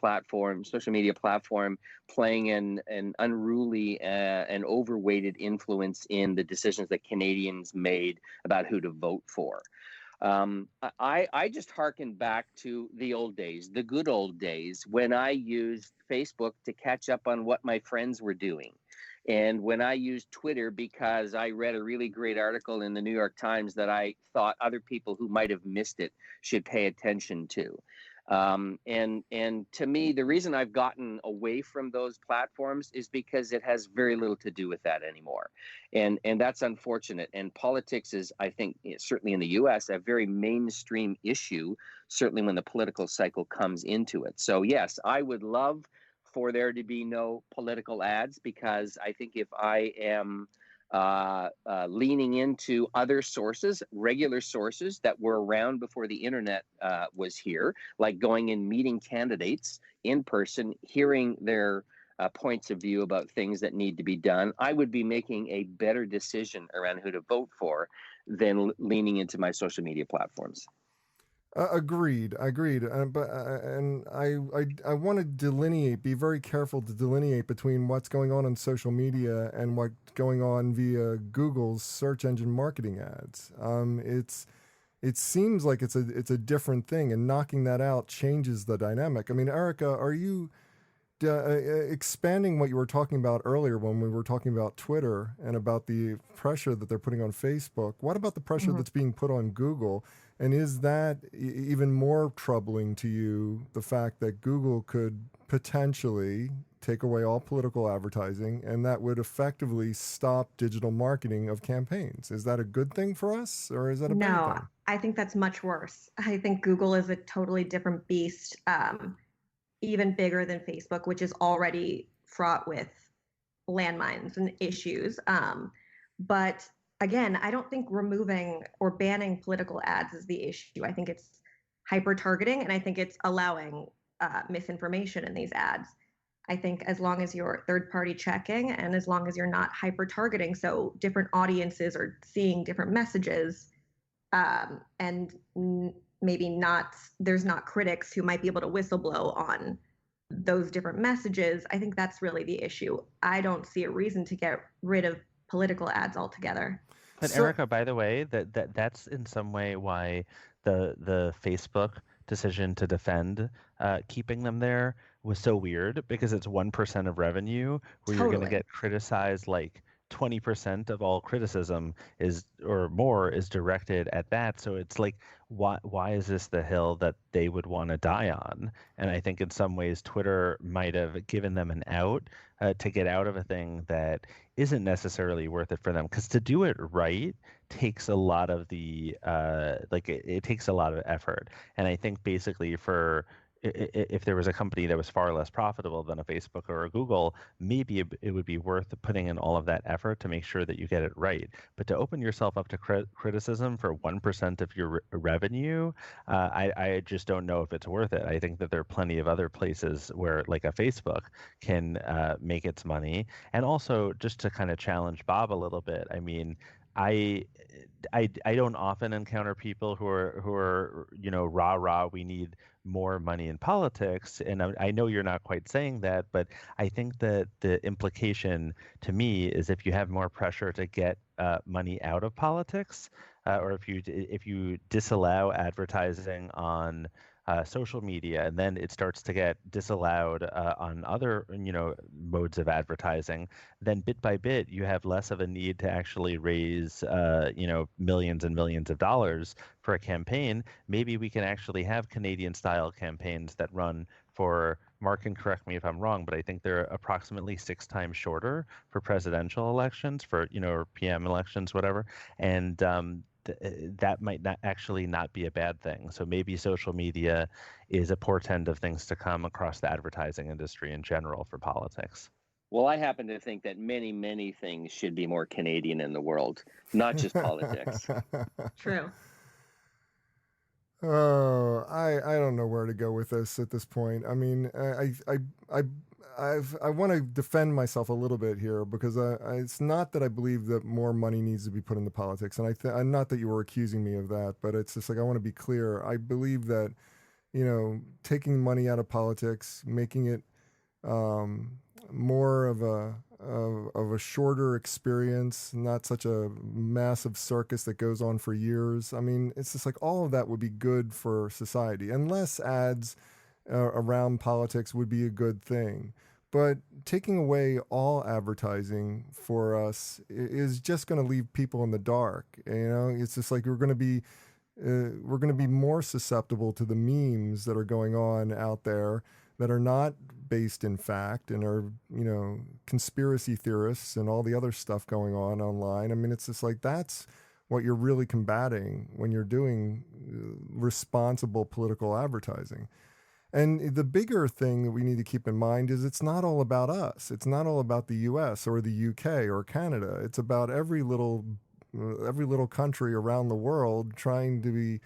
media platform playing an unruly and overweighted influence in the decisions that Canadians made about who to vote for. I just hearken back to the old days, the good old days, when I used Facebook to catch up on what my friends were doing. And when I used Twitter because I read a really great article in the New York Times that I thought other people who might have missed it should pay attention to. And to me, the reason I've gotten away from those platforms is because it has very little to do with that anymore. And that's unfortunate. And politics is, I think, certainly in the US, a very mainstream issue, certainly when the political cycle comes into it. So yes, I would love for there to be no political ads, because I think if I am leaning into other sources, regular sources that were around before the internet was here, like going and meeting candidates in person, hearing their points of view about things that need to be done, I would be making a better decision around who to vote for than leaning into my social media platforms. Agreed. But I want to be very careful to delineate between what's going on social media and what's going on via Google's search engine marketing ads. It seems like it's a different thing, and knocking that out changes the dynamic. I mean, Erica, are you expanding what you were talking about earlier when we were talking about Twitter and about the pressure that they're putting on Facebook? What about the pressure that's being put on Google? And is that even more troubling to you, the fact that Google could potentially take away all political advertising, and that would effectively stop digital marketing of campaigns? Is that a good thing for us, or is that a bad thing? No, I think that's much worse. I think Google is a totally different beast, even bigger than Facebook, which is already fraught with landmines and issues. But again, I don't think removing or banning political ads is the issue. I think it's hyper targeting, and I think it's allowing misinformation in these ads. I think as long as you're third party checking, and as long as you're not hyper targeting, so different audiences are seeing different messages, and maybe there's not critics who might be able to whistleblow on those different messages. I think that's really the issue. I don't see a reason to get rid of political ads altogether. But Erica, by the way, that's in some way why the Facebook decision to defend keeping them there was so weird, because it's 1% of revenue where you're going to get criticized. Like 20% of all criticism is directed at that. So it's like, why is this the hill that they would want to die on? And I think in some ways Twitter might have given them an out to get out of a thing that isn't necessarily worth it for them, because to do it right takes a lot of the it takes a lot of effort. And I think basically if there was a company that was far less profitable than a Facebook or a Google, maybe it would be worth putting in all of that effort to make sure that you get it right. But to open yourself up to criticism for 1% of your revenue, I just don't know if it's worth it. I think that there are plenty of other places where, like a Facebook, can make its money. And also, just to kind of challenge Bob a little bit, I mean, I don't often encounter people who are rah, we need more money in politics. And I know you're not quite saying that, but I think that the implication to me is if you have more pressure to get money out of politics, or if you disallow advertising on social media, and then it starts to get disallowed on other, modes of advertising, then bit by bit you have less of a need to actually raise, millions and millions of dollars for a campaign. Maybe we can actually have Canadian-style campaigns that run for, Mark can correct me if I'm wrong, but I think they're approximately 6 times shorter for presidential elections, for, or PM elections, whatever, and that might not be a bad thing. So maybe social media is a portend of things to come across the advertising industry in general for politics. Well, I happen to think that many, many things should be more Canadian in the world, not just politics. True. Oh, I don't know where to go with this at this point. I mean, I want to defend myself a little bit here, because it's not that I believe that more money needs to be put into politics, and I'm not that you were accusing me of that, but it's just like, I want to be clear. I believe that, taking money out of politics, making it more of a shorter experience, not such a massive circus that goes on for years. I mean, it's just like, all of that would be good for society, and less ads around politics would be a good thing. But taking away all advertising for us is just going to leave people in the dark. It's just like we're going to be more susceptible to the memes that are going on out there, that are not based in fact, and are, conspiracy theorists and all the other stuff going on online. I mean, it's just like, that's what you're really combating when you're doing responsible political advertising. And the bigger thing that we need to keep in mind is, it's not all about us. It's not all about the US or the UK or Canada. It's about every little country around the world trying to be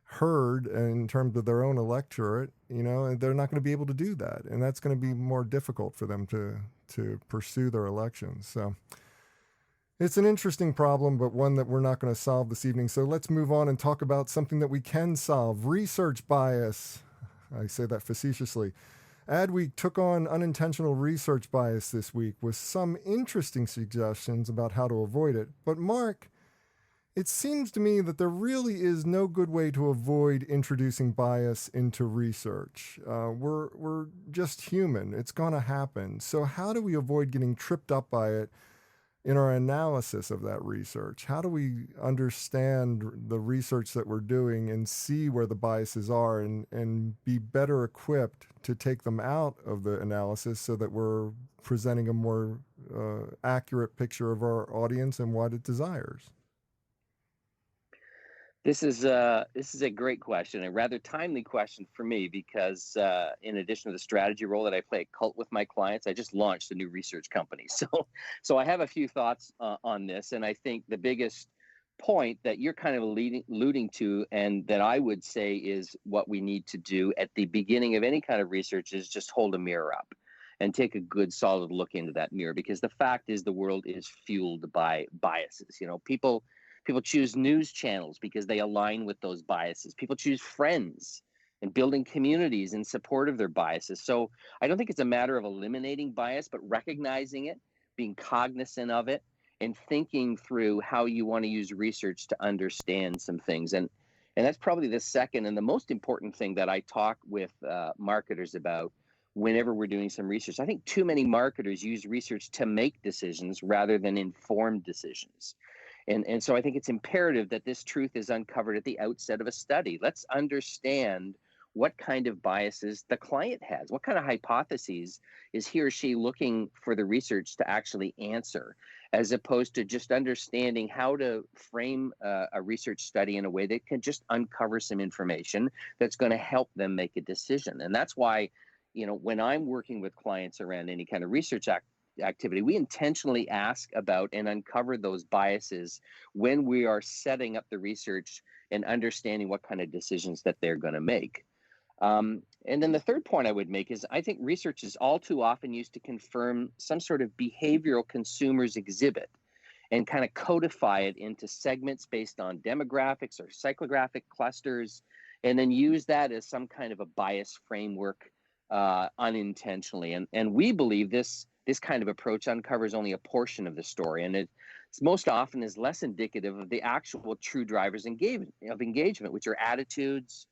heard in terms of their own electorate, and they're not going to be able to do that. And that's going to be more difficult for them to pursue their elections. So it's an interesting problem, but one that we're not going to solve this evening. So let's move on and talk about something that we can solve: research bias. I say that facetiously. Adweek took on unintentional research bias this week with some interesting suggestions about how to avoid it. But Mark, it seems to me that there really is no good way to avoid introducing bias into research. We're just human. It's going to happen. So how do we avoid getting tripped up by it in our analysis of that research? How do we understand the research that we're doing and see where the biases are, and be better equipped to take them out of the analysis, so that we're presenting a more accurate picture of our audience and what it desires? This is a great question, a rather timely question for me, because in addition to the strategy role that I play at Cult with my clients, I just launched a new research company. So I have a few thoughts on this, and I think the biggest point that you're kind of alluding to, and that I would say is what we need to do at the beginning of any kind of research, is just hold a mirror up and take a good solid look into that mirror, because the fact is, the world is fueled by biases. People choose news channels because they align with those biases. People choose friends and building communities in support of their biases. So I don't think it's a matter of eliminating bias, but recognizing it, being cognizant of it, and thinking through how you want to use research to understand some things. And that's probably the second and the most important thing that I talk with marketers about whenever we're doing some research. I think too many marketers use research to make decisions rather than informed decisions. And so I think it's imperative that this truth is uncovered at the outset of a study. Let's understand what kind of biases the client has. What kind of hypotheses is he or she looking for the research to actually answer, as opposed to just understanding how to frame a research study in a way that can just uncover some information that's going to help them make a decision. And that's why, when I'm working with clients around any kind of research activity, we intentionally ask about and uncover those biases when we are setting up the research and understanding what kind of decisions that they're going to make. And then the third point I would make is, I think research is all too often used to confirm some sort of behavioral consumers exhibit, and kind of codify it into segments based on demographics or psychographic clusters, and then use that as some kind of a bias framework unintentionally. And we believe this this kind of approach uncovers only a portion of the story, and it's most often is less indicative of the actual true drivers of engagement, which are attitudes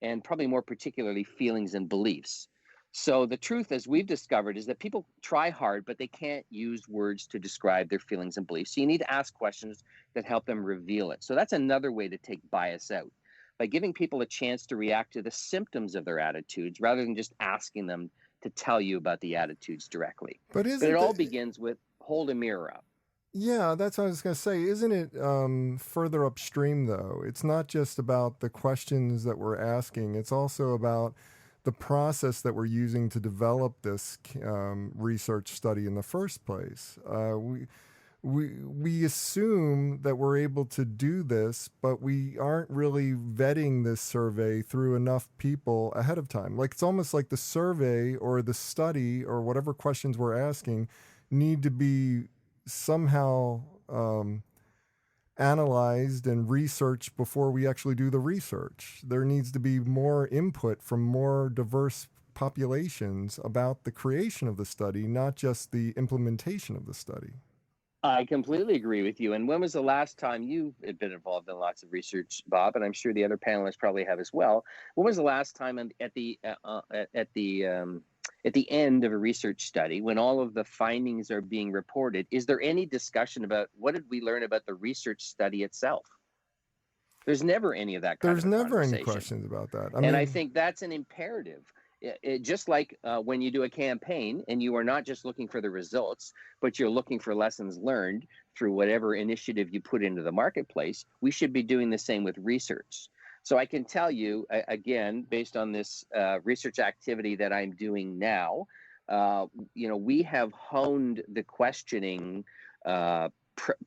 and probably more particularly feelings and beliefs. So the truth, as we've discovered, is that people try hard, but they can't use words to describe their feelings and beliefs. So you need to ask questions that help them reveal it. So that's another way to take bias out, by giving people a chance to react to the symptoms of their attitudes rather than just asking them to tell you about the attitudes directly. But it all begins with hold a mirror up. Yeah, that's what I was going to say. Isn't it further upstream, though? It's not just about the questions that we're asking. It's also about the process that we're using to develop this research study in the first place. We assume that we're able to do this, but we aren't really vetting this survey through enough people ahead of time. Like, it's almost like the survey or the study or whatever questions we're asking need to be somehow analyzed and researched before we actually do the research. There needs to be more input from more diverse populations about the creation of the study, not just the implementation of the study. I completely agree with you. And when was the last time you've been involved in lots of research, Bob? And I'm sure the other panelists probably have as well. When was the last time at the end of a research study, when all of the findings are being reported, is there any discussion about what did we learn about the research study itself? There's never any of that kind of conversation. There's never any questions about that. I think that's an imperative. Just like when you do a campaign and you are not just looking for the results, but you're looking for lessons learned through whatever initiative you put into the marketplace, we should be doing the same with research. So I can tell you, again, based on this research activity that I'm doing now, we have honed the questioning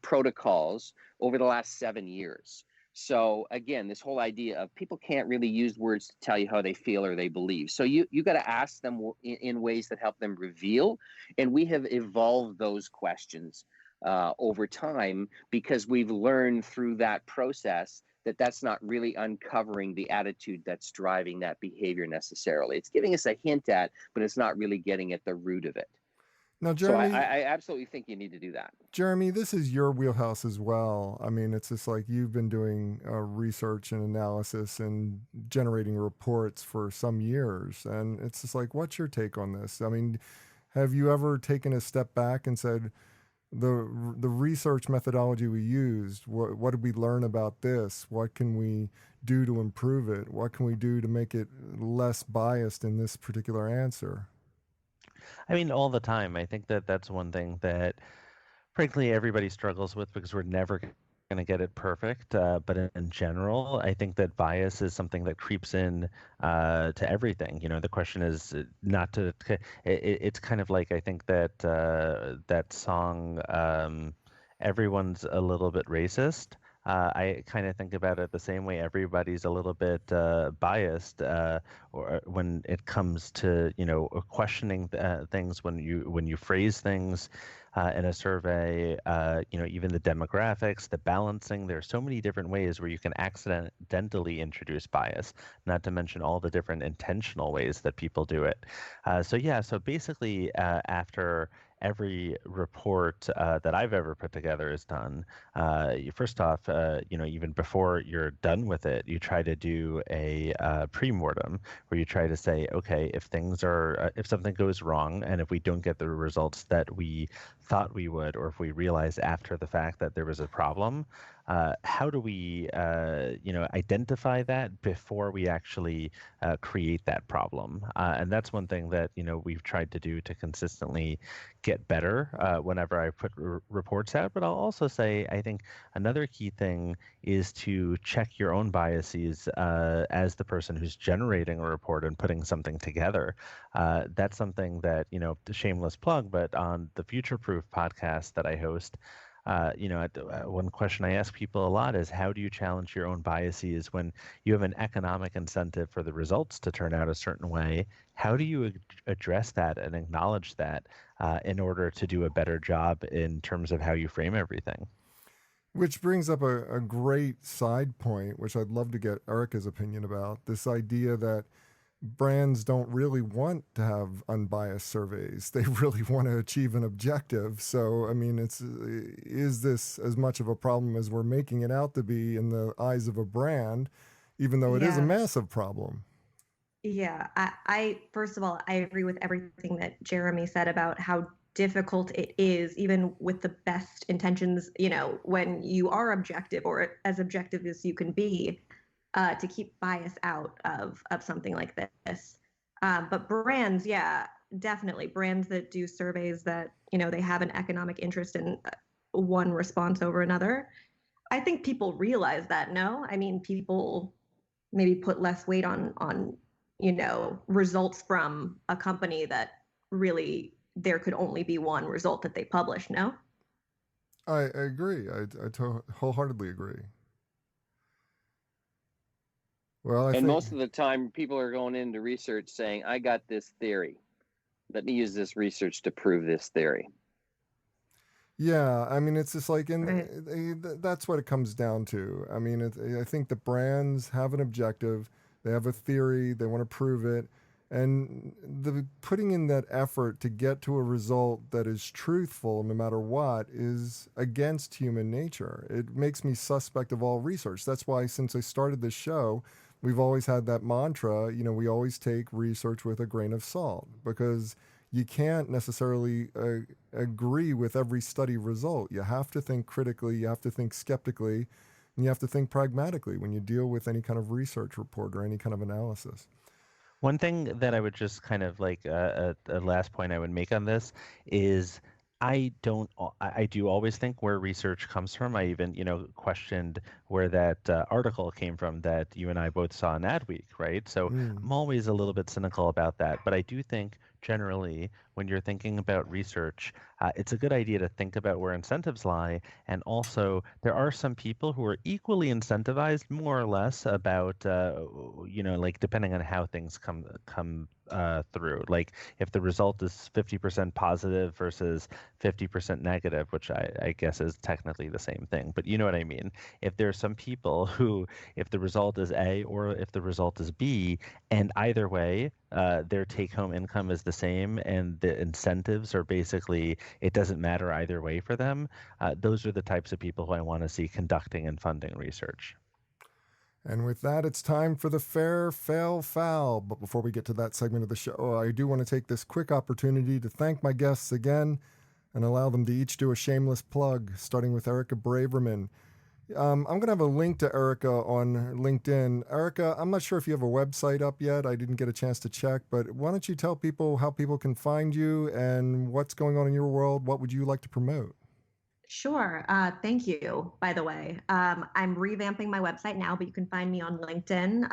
protocols over the last 7 years. So again, this whole idea of people can't really use words to tell you how they feel or they believe. So you got to ask them in ways that help them reveal. And we have evolved those questions over time because we've learned through that process that that's not really uncovering the attitude that's driving that behavior necessarily. It's giving us a hint at, but it's not really getting at the root of it. Now, Jeremy, so I absolutely think you need to do that. Jeremy, this is your wheelhouse as well. I mean, it's just like you've been doing research and analysis and generating reports for some years. And it's just like, what's your take on this? I mean, have you ever taken a step back and said, the research methodology we used, what did we learn about this? What can we do to improve it? What can we do to make it less biased in this particular answer? I mean, all the time. I think that that's one thing that, frankly, everybody struggles with because we're never going to get it perfect. But in general, I think that bias is something that creeps in to everything. You know, the question is not to. It's kind of like I think that that song, "Everyone's a Little Bit Racist." I kind of think about it the same way. Everybody's a little bit biased, or when it comes to questioning things when you phrase things in a survey. Even the demographics, the balancing. There's so many different ways where you can accidentally introduce bias. Not to mention all the different intentional ways that people do it. So basically, after every report that I've ever put together is done. First off, even before you're done with it, you try to do a pre-mortem where you try to say, okay, if something goes wrong and if we don't get the results that we thought we would, or if we realize after the fact that there was a problem, how do we identify that before we actually create that problem? And that's one thing that we've tried to do to consistently get better whenever I put reports out. But I'll also say I think another key thing is to check your own biases as the person who's generating a report and putting something together. That's something that, shameless plug, but on the Future Proof podcast that I host, one question I ask people a lot is, how do you challenge your own biases when you have an economic incentive for the results to turn out a certain way? How do you address that and acknowledge that in order to do a better job in terms of how you frame everything? Which brings up a great side point, which I'd love to get Erica's opinion about, this idea that brands don't really want to have unbiased surveys. They really want to achieve an objective. So, I mean, is this as much of a problem as we're making it out to be in the eyes of a brand, even though it is a Yeah. massive problem? Yeah, I first of all, I agree with everything that Jeremy said about how difficult it is, even with the best intentions, when you are objective or as objective as you can be, to keep bias out of something like this. But brands, yeah, definitely brands that do surveys that, they have an economic interest in one response over another. I think people realize that, no? I mean, people maybe put less weight on results from a company that really there could only be one result that they publish, no? I agree. Wholeheartedly agree. Well, I And think, most of the time, people are going into research saying, I got this theory. Let me use this research to prove this theory. yeah, I mean, it's just like, Right. that's what it comes down to. I mean, I think the brands have an objective, they have a theory, they want to prove it, and the putting in that effort to get to a result that is truthful, no matter what, is against human nature. It makes me suspect of all research. That's why, since I started this show, we've always had that mantra. We always take research with a grain of salt, because you can't necessarily agree with every study result. You have to think critically, you have to think skeptically, and you have to think pragmatically when you deal with any kind of research report or any kind of analysis. One thing that I would just kind of like a last point I would make on this is I do always think where research comes from. I even questioned where that article came from that you and I both saw in Adweek, right? So Mm. I'm always a little bit cynical about that, but I do think generally when you're thinking about research, it's a good idea to think about where incentives lie. And also, there are some people who are equally incentivized, more or less, about like depending on how things come through. Like if the result is 50% positive versus 50% negative, which I guess is technically the same thing, but you know what I mean. If there's some people who, if the result is A or if the result is B, and either way, their take-home income is the same, and the incentives are basically it doesn't matter either way for them. Those are the types of people who I want to see conducting and funding research. And with that, it's time for the fair, fail, foul. But before we get to that segment of the show, I do want to take this quick opportunity to thank my guests again and allow them to each do a shameless plug, starting with Erica Braverman. I'm going to have a link to Erica on LinkedIn. Erica, I'm not sure if you have a website up yet. I didn't get a chance to check, but why don't you tell people how people can find you and what's going on in your world? What would you like to promote? Sure. Thank you, by the way. I'm revamping my website now, but you can find me on LinkedIn,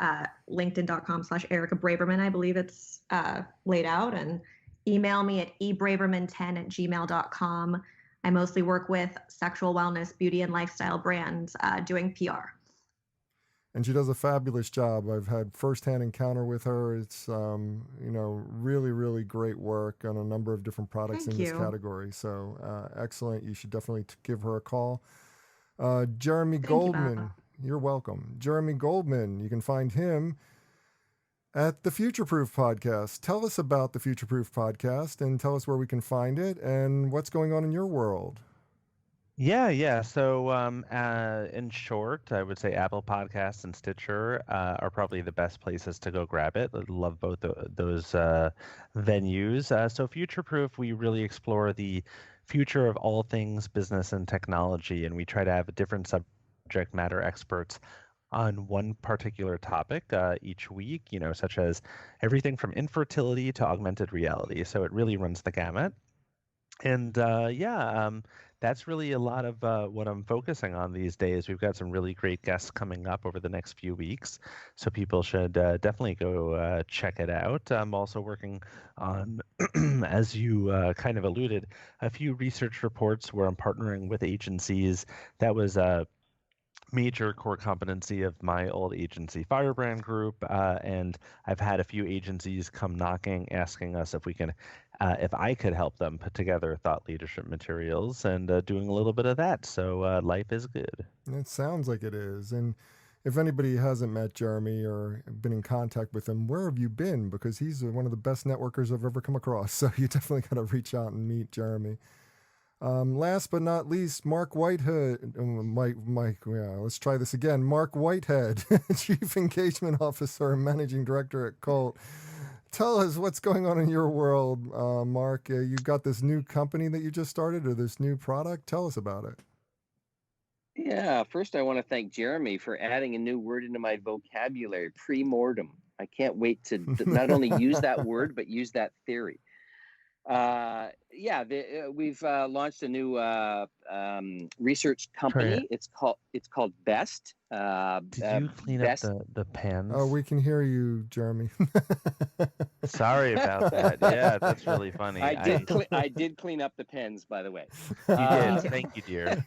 linkedin.com/Erica Braverman. I believe it's laid out, and email me at ebraverman10@gmail.com. I mostly work with sexual wellness, beauty, and lifestyle brands doing PR. And she does a fabulous job. I've had firsthand encounter with her. It's really, really great work on a number of different products Thank in this you. category. So excellent. You should definitely give her a call. Jeremy Thank you, Goldman, Bob. you're welcome. Jeremy Goldman, you can find him at the Future Proof Podcast. Tell us about the Future Proof Podcast and tell us where we can find it and what's going on in your world. Yeah. So, in short, I would say Apple Podcasts and Stitcher are probably the best places to go grab it. I love both those venues. So, Future Proof, we really explore the future of all things business and technology, and we try to have different subject matter experts on one particular topic each week, such as everything from infertility to augmented reality. So, it really runs the gamut. And that's really a lot of what I'm focusing on these days. We've got some really great guests coming up over the next few weeks, so people should definitely go check it out. I'm also working on, as you kind of alluded, a few research reports where I'm partnering with agencies. That was a major core competency of my old agency, Firebrand Group, and I've had a few agencies come knocking, asking us if I could help them put together thought leadership materials, and doing a little bit of that. So life is good. It sounds like it is. And if anybody hasn't met Jeremy or been in contact with him, where have you been? Because he's one of the best networkers I've ever come across. So you definitely got to reach out and meet Jeremy. Last but not least, Marc Whitehead. Let's try this again. Marc Whitehead, Chief Engagement Officer and Managing Director at Colt. Tell us what's going on in your world, Marc. You've got this new company that you just started, or this new product. Tell us about it. Yeah, first I want to thank Jeremy for adding a new word into my vocabulary, pre-mortem. I can't wait to not only use that word, but use that theory. We've launched a new research company. It's called Best. Did you clean Best. up the pens? Oh, we can hear you, Jeremy. Sorry about that. Yeah, that's really funny. I did clean up the pens, by the way. You did. Thank you, dear.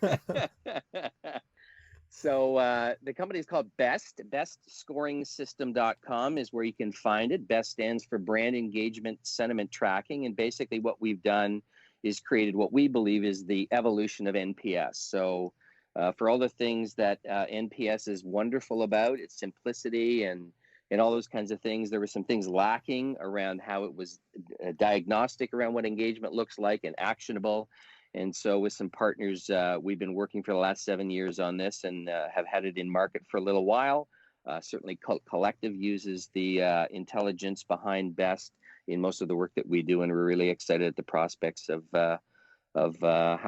So the company is called Best. BestScoringSystem.com is where you can find it. Best stands for Brand Engagement Sentiment Tracking. And basically what we've done is created what we believe is the evolution of NPS. So for all the things that NPS is wonderful about, its simplicity and all those kinds of things, there were some things lacking around how it was diagnostic around what engagement looks like and actionable. And so with some partners, we've been working for the last 7 years on this and have had it in market for a little while. Certainly Collective uses the intelligence behind Best in most of the work that we do. And we're really excited at the prospects of how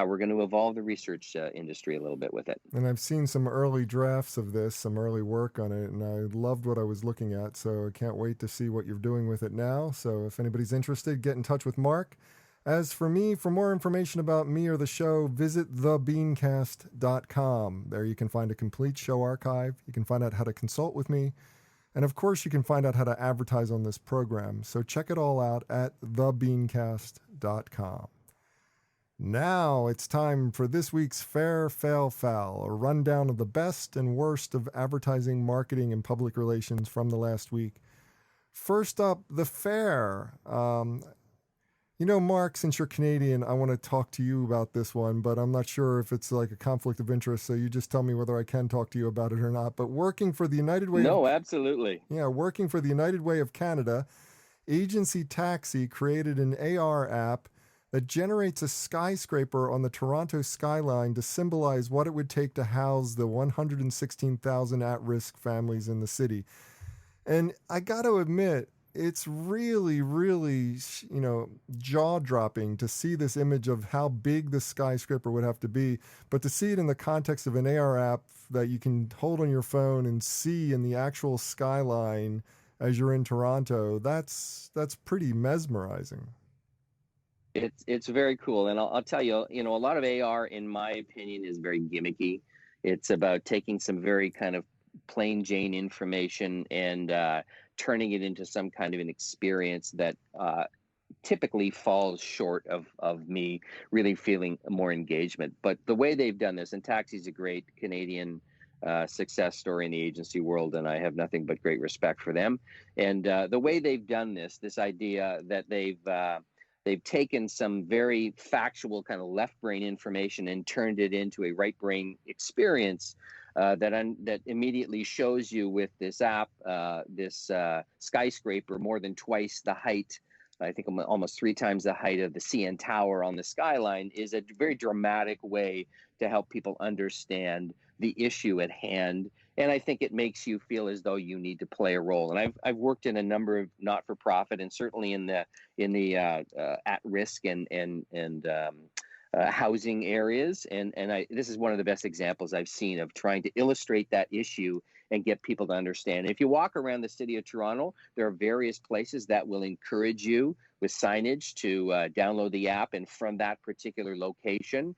we're going to evolve the research industry a little bit with it. And I've seen some early drafts of this, some early work on it, and I loved what I was looking at. So I can't wait to see what you're doing with it now. So if anybody's interested, get in touch with Marc. As for me, for more information about me or the show, visit thebeancast.com. There you can find a complete show archive. You can find out how to consult with me. And of course, you can find out how to advertise on this program. So check it all out at thebeancast.com. Now it's time for this week's Fair, Fail, Foul, a rundown of the best and worst of advertising, marketing, and public relations from the last week. First up, the fair. Marc, since you're Canadian, I want to talk to you about this one, but I'm not sure if it's like a conflict of interest, so you just tell me whether I can talk to you about it or not. But working for the United Way... No, absolutely. Yeah, working for the United Way of Canada, Agency Taxi created an AR app that generates a skyscraper on the Toronto skyline to symbolize what it would take to house the 116,000 at-risk families in the city. And I got to admit, it's really, really, jaw-dropping to see this image of how big the skyscraper would have to be, but to see it in the context of an AR app that you can hold on your phone and see in the actual skyline as you're in Toronto, that's pretty mesmerizing. It's very cool, and I'll tell you, a lot of AR, in my opinion, is very gimmicky. It's about taking some very kind of plain Jane information and turning it into some kind of an experience that typically falls short of me really feeling more engagement. But the way they've done this, and Taxi's a great Canadian success story in the agency world, and I have nothing but great respect for them. And the way they've done this idea that they've taken some very factual kind of left brain information and turned it into a right brain experience that immediately shows you with this app, this skyscraper more than twice the height, I think almost 3 times the height of the CN Tower on the skyline, is a very dramatic way to help people understand the issue at hand. And I think it makes you feel as though you need to play a role. And I've worked in a number of not-for-profit and certainly in the at-risk and housing areas, and this is one of the best examples I've seen of trying to illustrate that issue and get people to understand. If you walk around the city of Toronto, there are various places that will encourage you with signage to download the app, and from that particular location,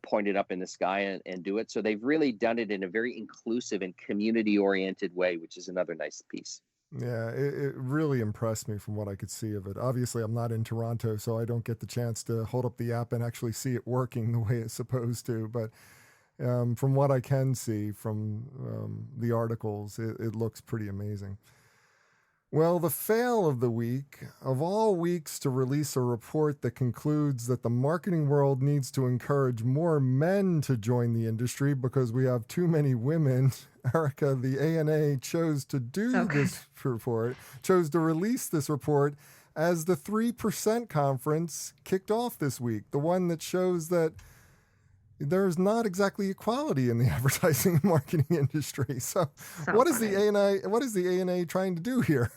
point it up in the sky and do it. So they've really done it in a very inclusive and community-oriented way, which is another nice piece. Yeah, it really impressed me from what I could see of it. Obviously, I'm not in Toronto, so I don't get the chance to hold up the app and actually see it working the way it's supposed to. But from what I can see from the articles, it looks pretty amazing. Well, the fail of the week, of all weeks to release a report that concludes that the marketing world needs to encourage more men to join the industry because we have too many women, Erica, the ANA chose to chose to release this report as the 3% conference kicked off this week, the one that shows that there's not exactly equality in the advertising and marketing industry. So what is the ANA trying to do here?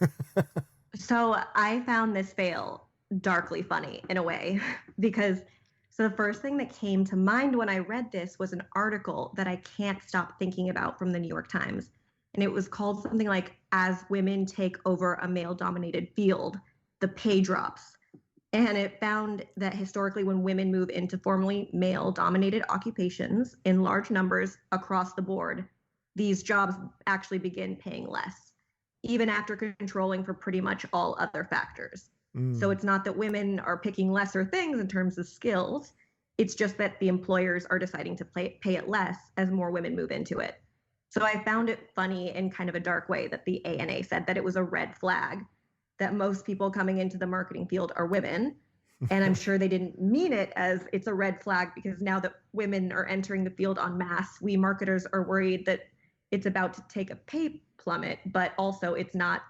So I found this fail darkly funny in a way because the first thing that came to mind when I read this was an article that I can't stop thinking about from the New York Times. And it was called something like, "As Women Take Over a Male-Dominated Field, the Pay Drops." And it found that historically, when women move into formerly male-dominated occupations in large numbers across the board, these jobs actually begin paying less, even after controlling for pretty much all other factors. So it's not that women are picking lesser things in terms of skills. It's just that the employers are deciding to pay it less as more women move into it. So I found it funny in kind of a dark way that the ANA said that it was a red flag, that most people coming into the marketing field are women. And I'm sure they didn't mean it as it's a red flag because now that women are entering the field en masse, we marketers are worried that it's about to take a pay plummet, but also it's not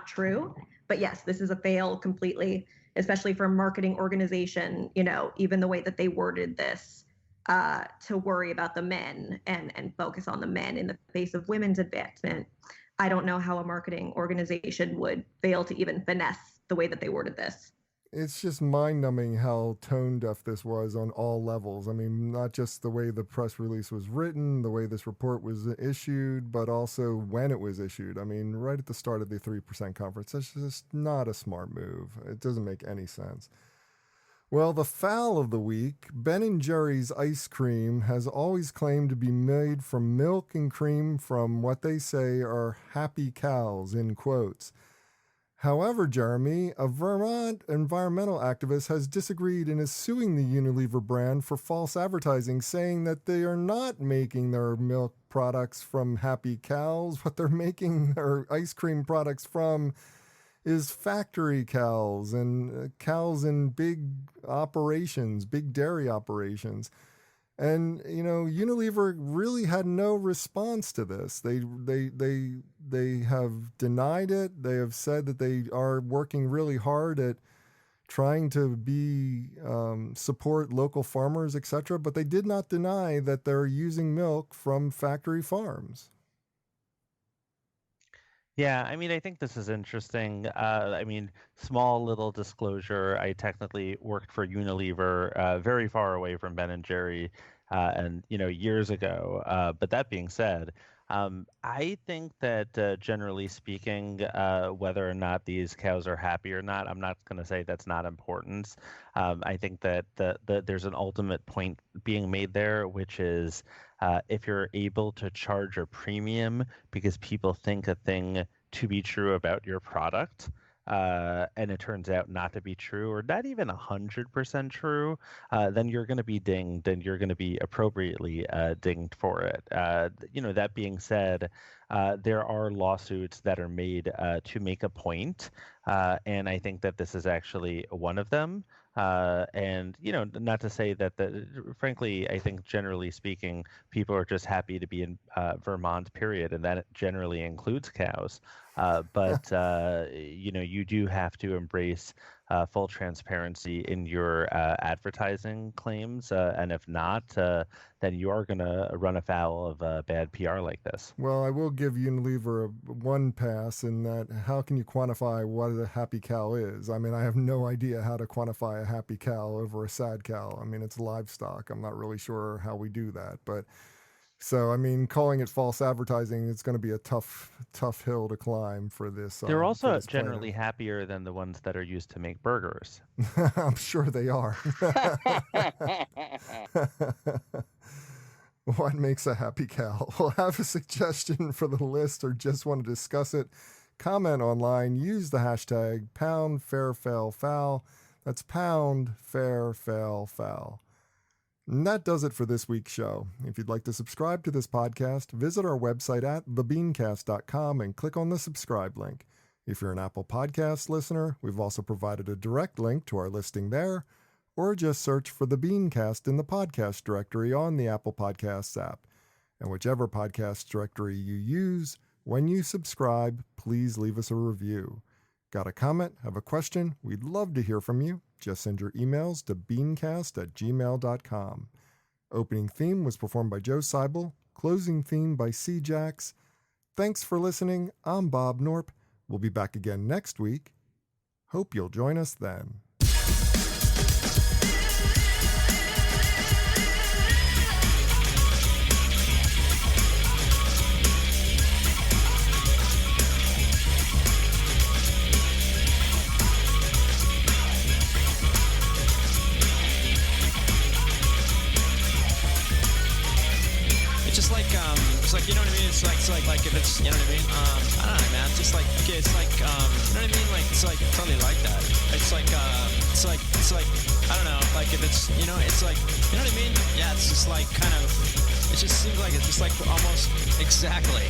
true. But yes, this is a fail completely, especially for a marketing organization, even the way that they worded this, to worry about the men and focus on the men in the face of women's advancement. I don't know how a marketing organization would fail to even finesse the way that they worded this. It's just mind-numbing how tone-deaf this was on all levels. I mean, not just the way the press release was written, the way this report was issued, but also when it was issued. I mean, right at the start of the 3% conference. That's just not a smart move. It doesn't make any sense. Well, the foul of the week, Ben & Jerry's ice cream has always claimed to be made from milk and cream from what they say are happy cows, in quotes. However, Jeremy, a Vermont environmental activist, has disagreed and is suing the Unilever brand for false advertising, saying that they are not making their milk products from happy cows. What they're making their ice cream products from is factory cows and cows in big operations, big dairy operations. And Unilever really had no response to this. They have denied it. They have said that they are working really hard at trying to support local farmers, etc. But they did not deny that they're using milk from factory farms. Yeah, I mean, I think this is interesting. Small little disclosure, I technically worked for Unilever, very far away from Ben & Jerry, and years ago. But that being said, I think that generally speaking, whether or not these cows are happy or not, I'm not going to say that's not important. I think that there's an ultimate point being made there, which is if you're able to charge a premium because people think a thing to be true about your product, and it turns out not to be true or not even 100% true, then you're going to be dinged and you're going to be appropriately dinged for it. That being said, there are lawsuits that are made to make a point, and I think that this is actually one of them. And not to say that frankly, I think generally speaking, people are just happy to be in Vermont, period, and that generally includes cows. But you do have to embrace full transparency in your advertising claims, and if not, then you are going to run afoul of bad PR like this. Well, I will give Unilever one pass in that how can you quantify what a happy cow is? I mean, I have no idea how to quantify a happy cow over a sad cow. I mean, it's livestock. I'm not really sure how we do that. But so, I mean, calling it false advertising, it's going to be a tough hill to climb for this. They're also generally happier than the ones that are used to make burgers. I'm sure they are. What makes a happy cow? Well, have a suggestion for the list or just want to discuss it? Comment online. Use the hashtag #PoundFairFailFoul. That's #PoundFairFailFoul. And that does it for this week's show. If you'd like to subscribe to this podcast, visit our website at thebeancast.com and click on the subscribe link. If you're an Apple Podcast listener, we've also provided a direct link to our listing there, or just search for the BeanCast in the podcast directory on the Apple Podcasts app. And whichever podcast directory you use, when you subscribe, please leave us a review. Got a comment? Have a question? We'd love to hear from you. Just send your emails to beancast@gmail.com. Opening theme was performed by Joe Seibel. Closing theme by C. Jax. Thanks for listening. I'm Bob Norp. We'll be back again next week. Hope you'll join us then. You know what I mean? It's like if it's, you know what I mean? I don't know, man. Just like, okay, it's like, you know what I mean? Like, it's like totally like that. It's like, I don't know, like if it's, you know, it's like, you know what I mean? Yeah, it's just like kind of, it just seems like it's just like almost exactly.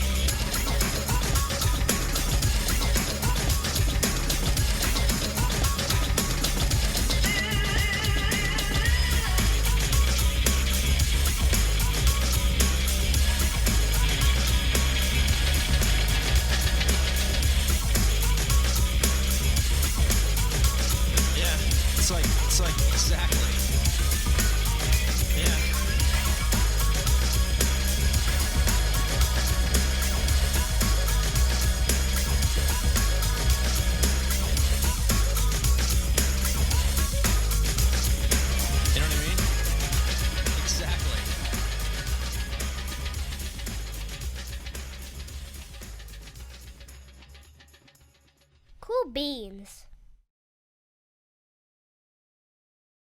It's like exactly. Yeah. You know what I mean? Exactly. Cool beans.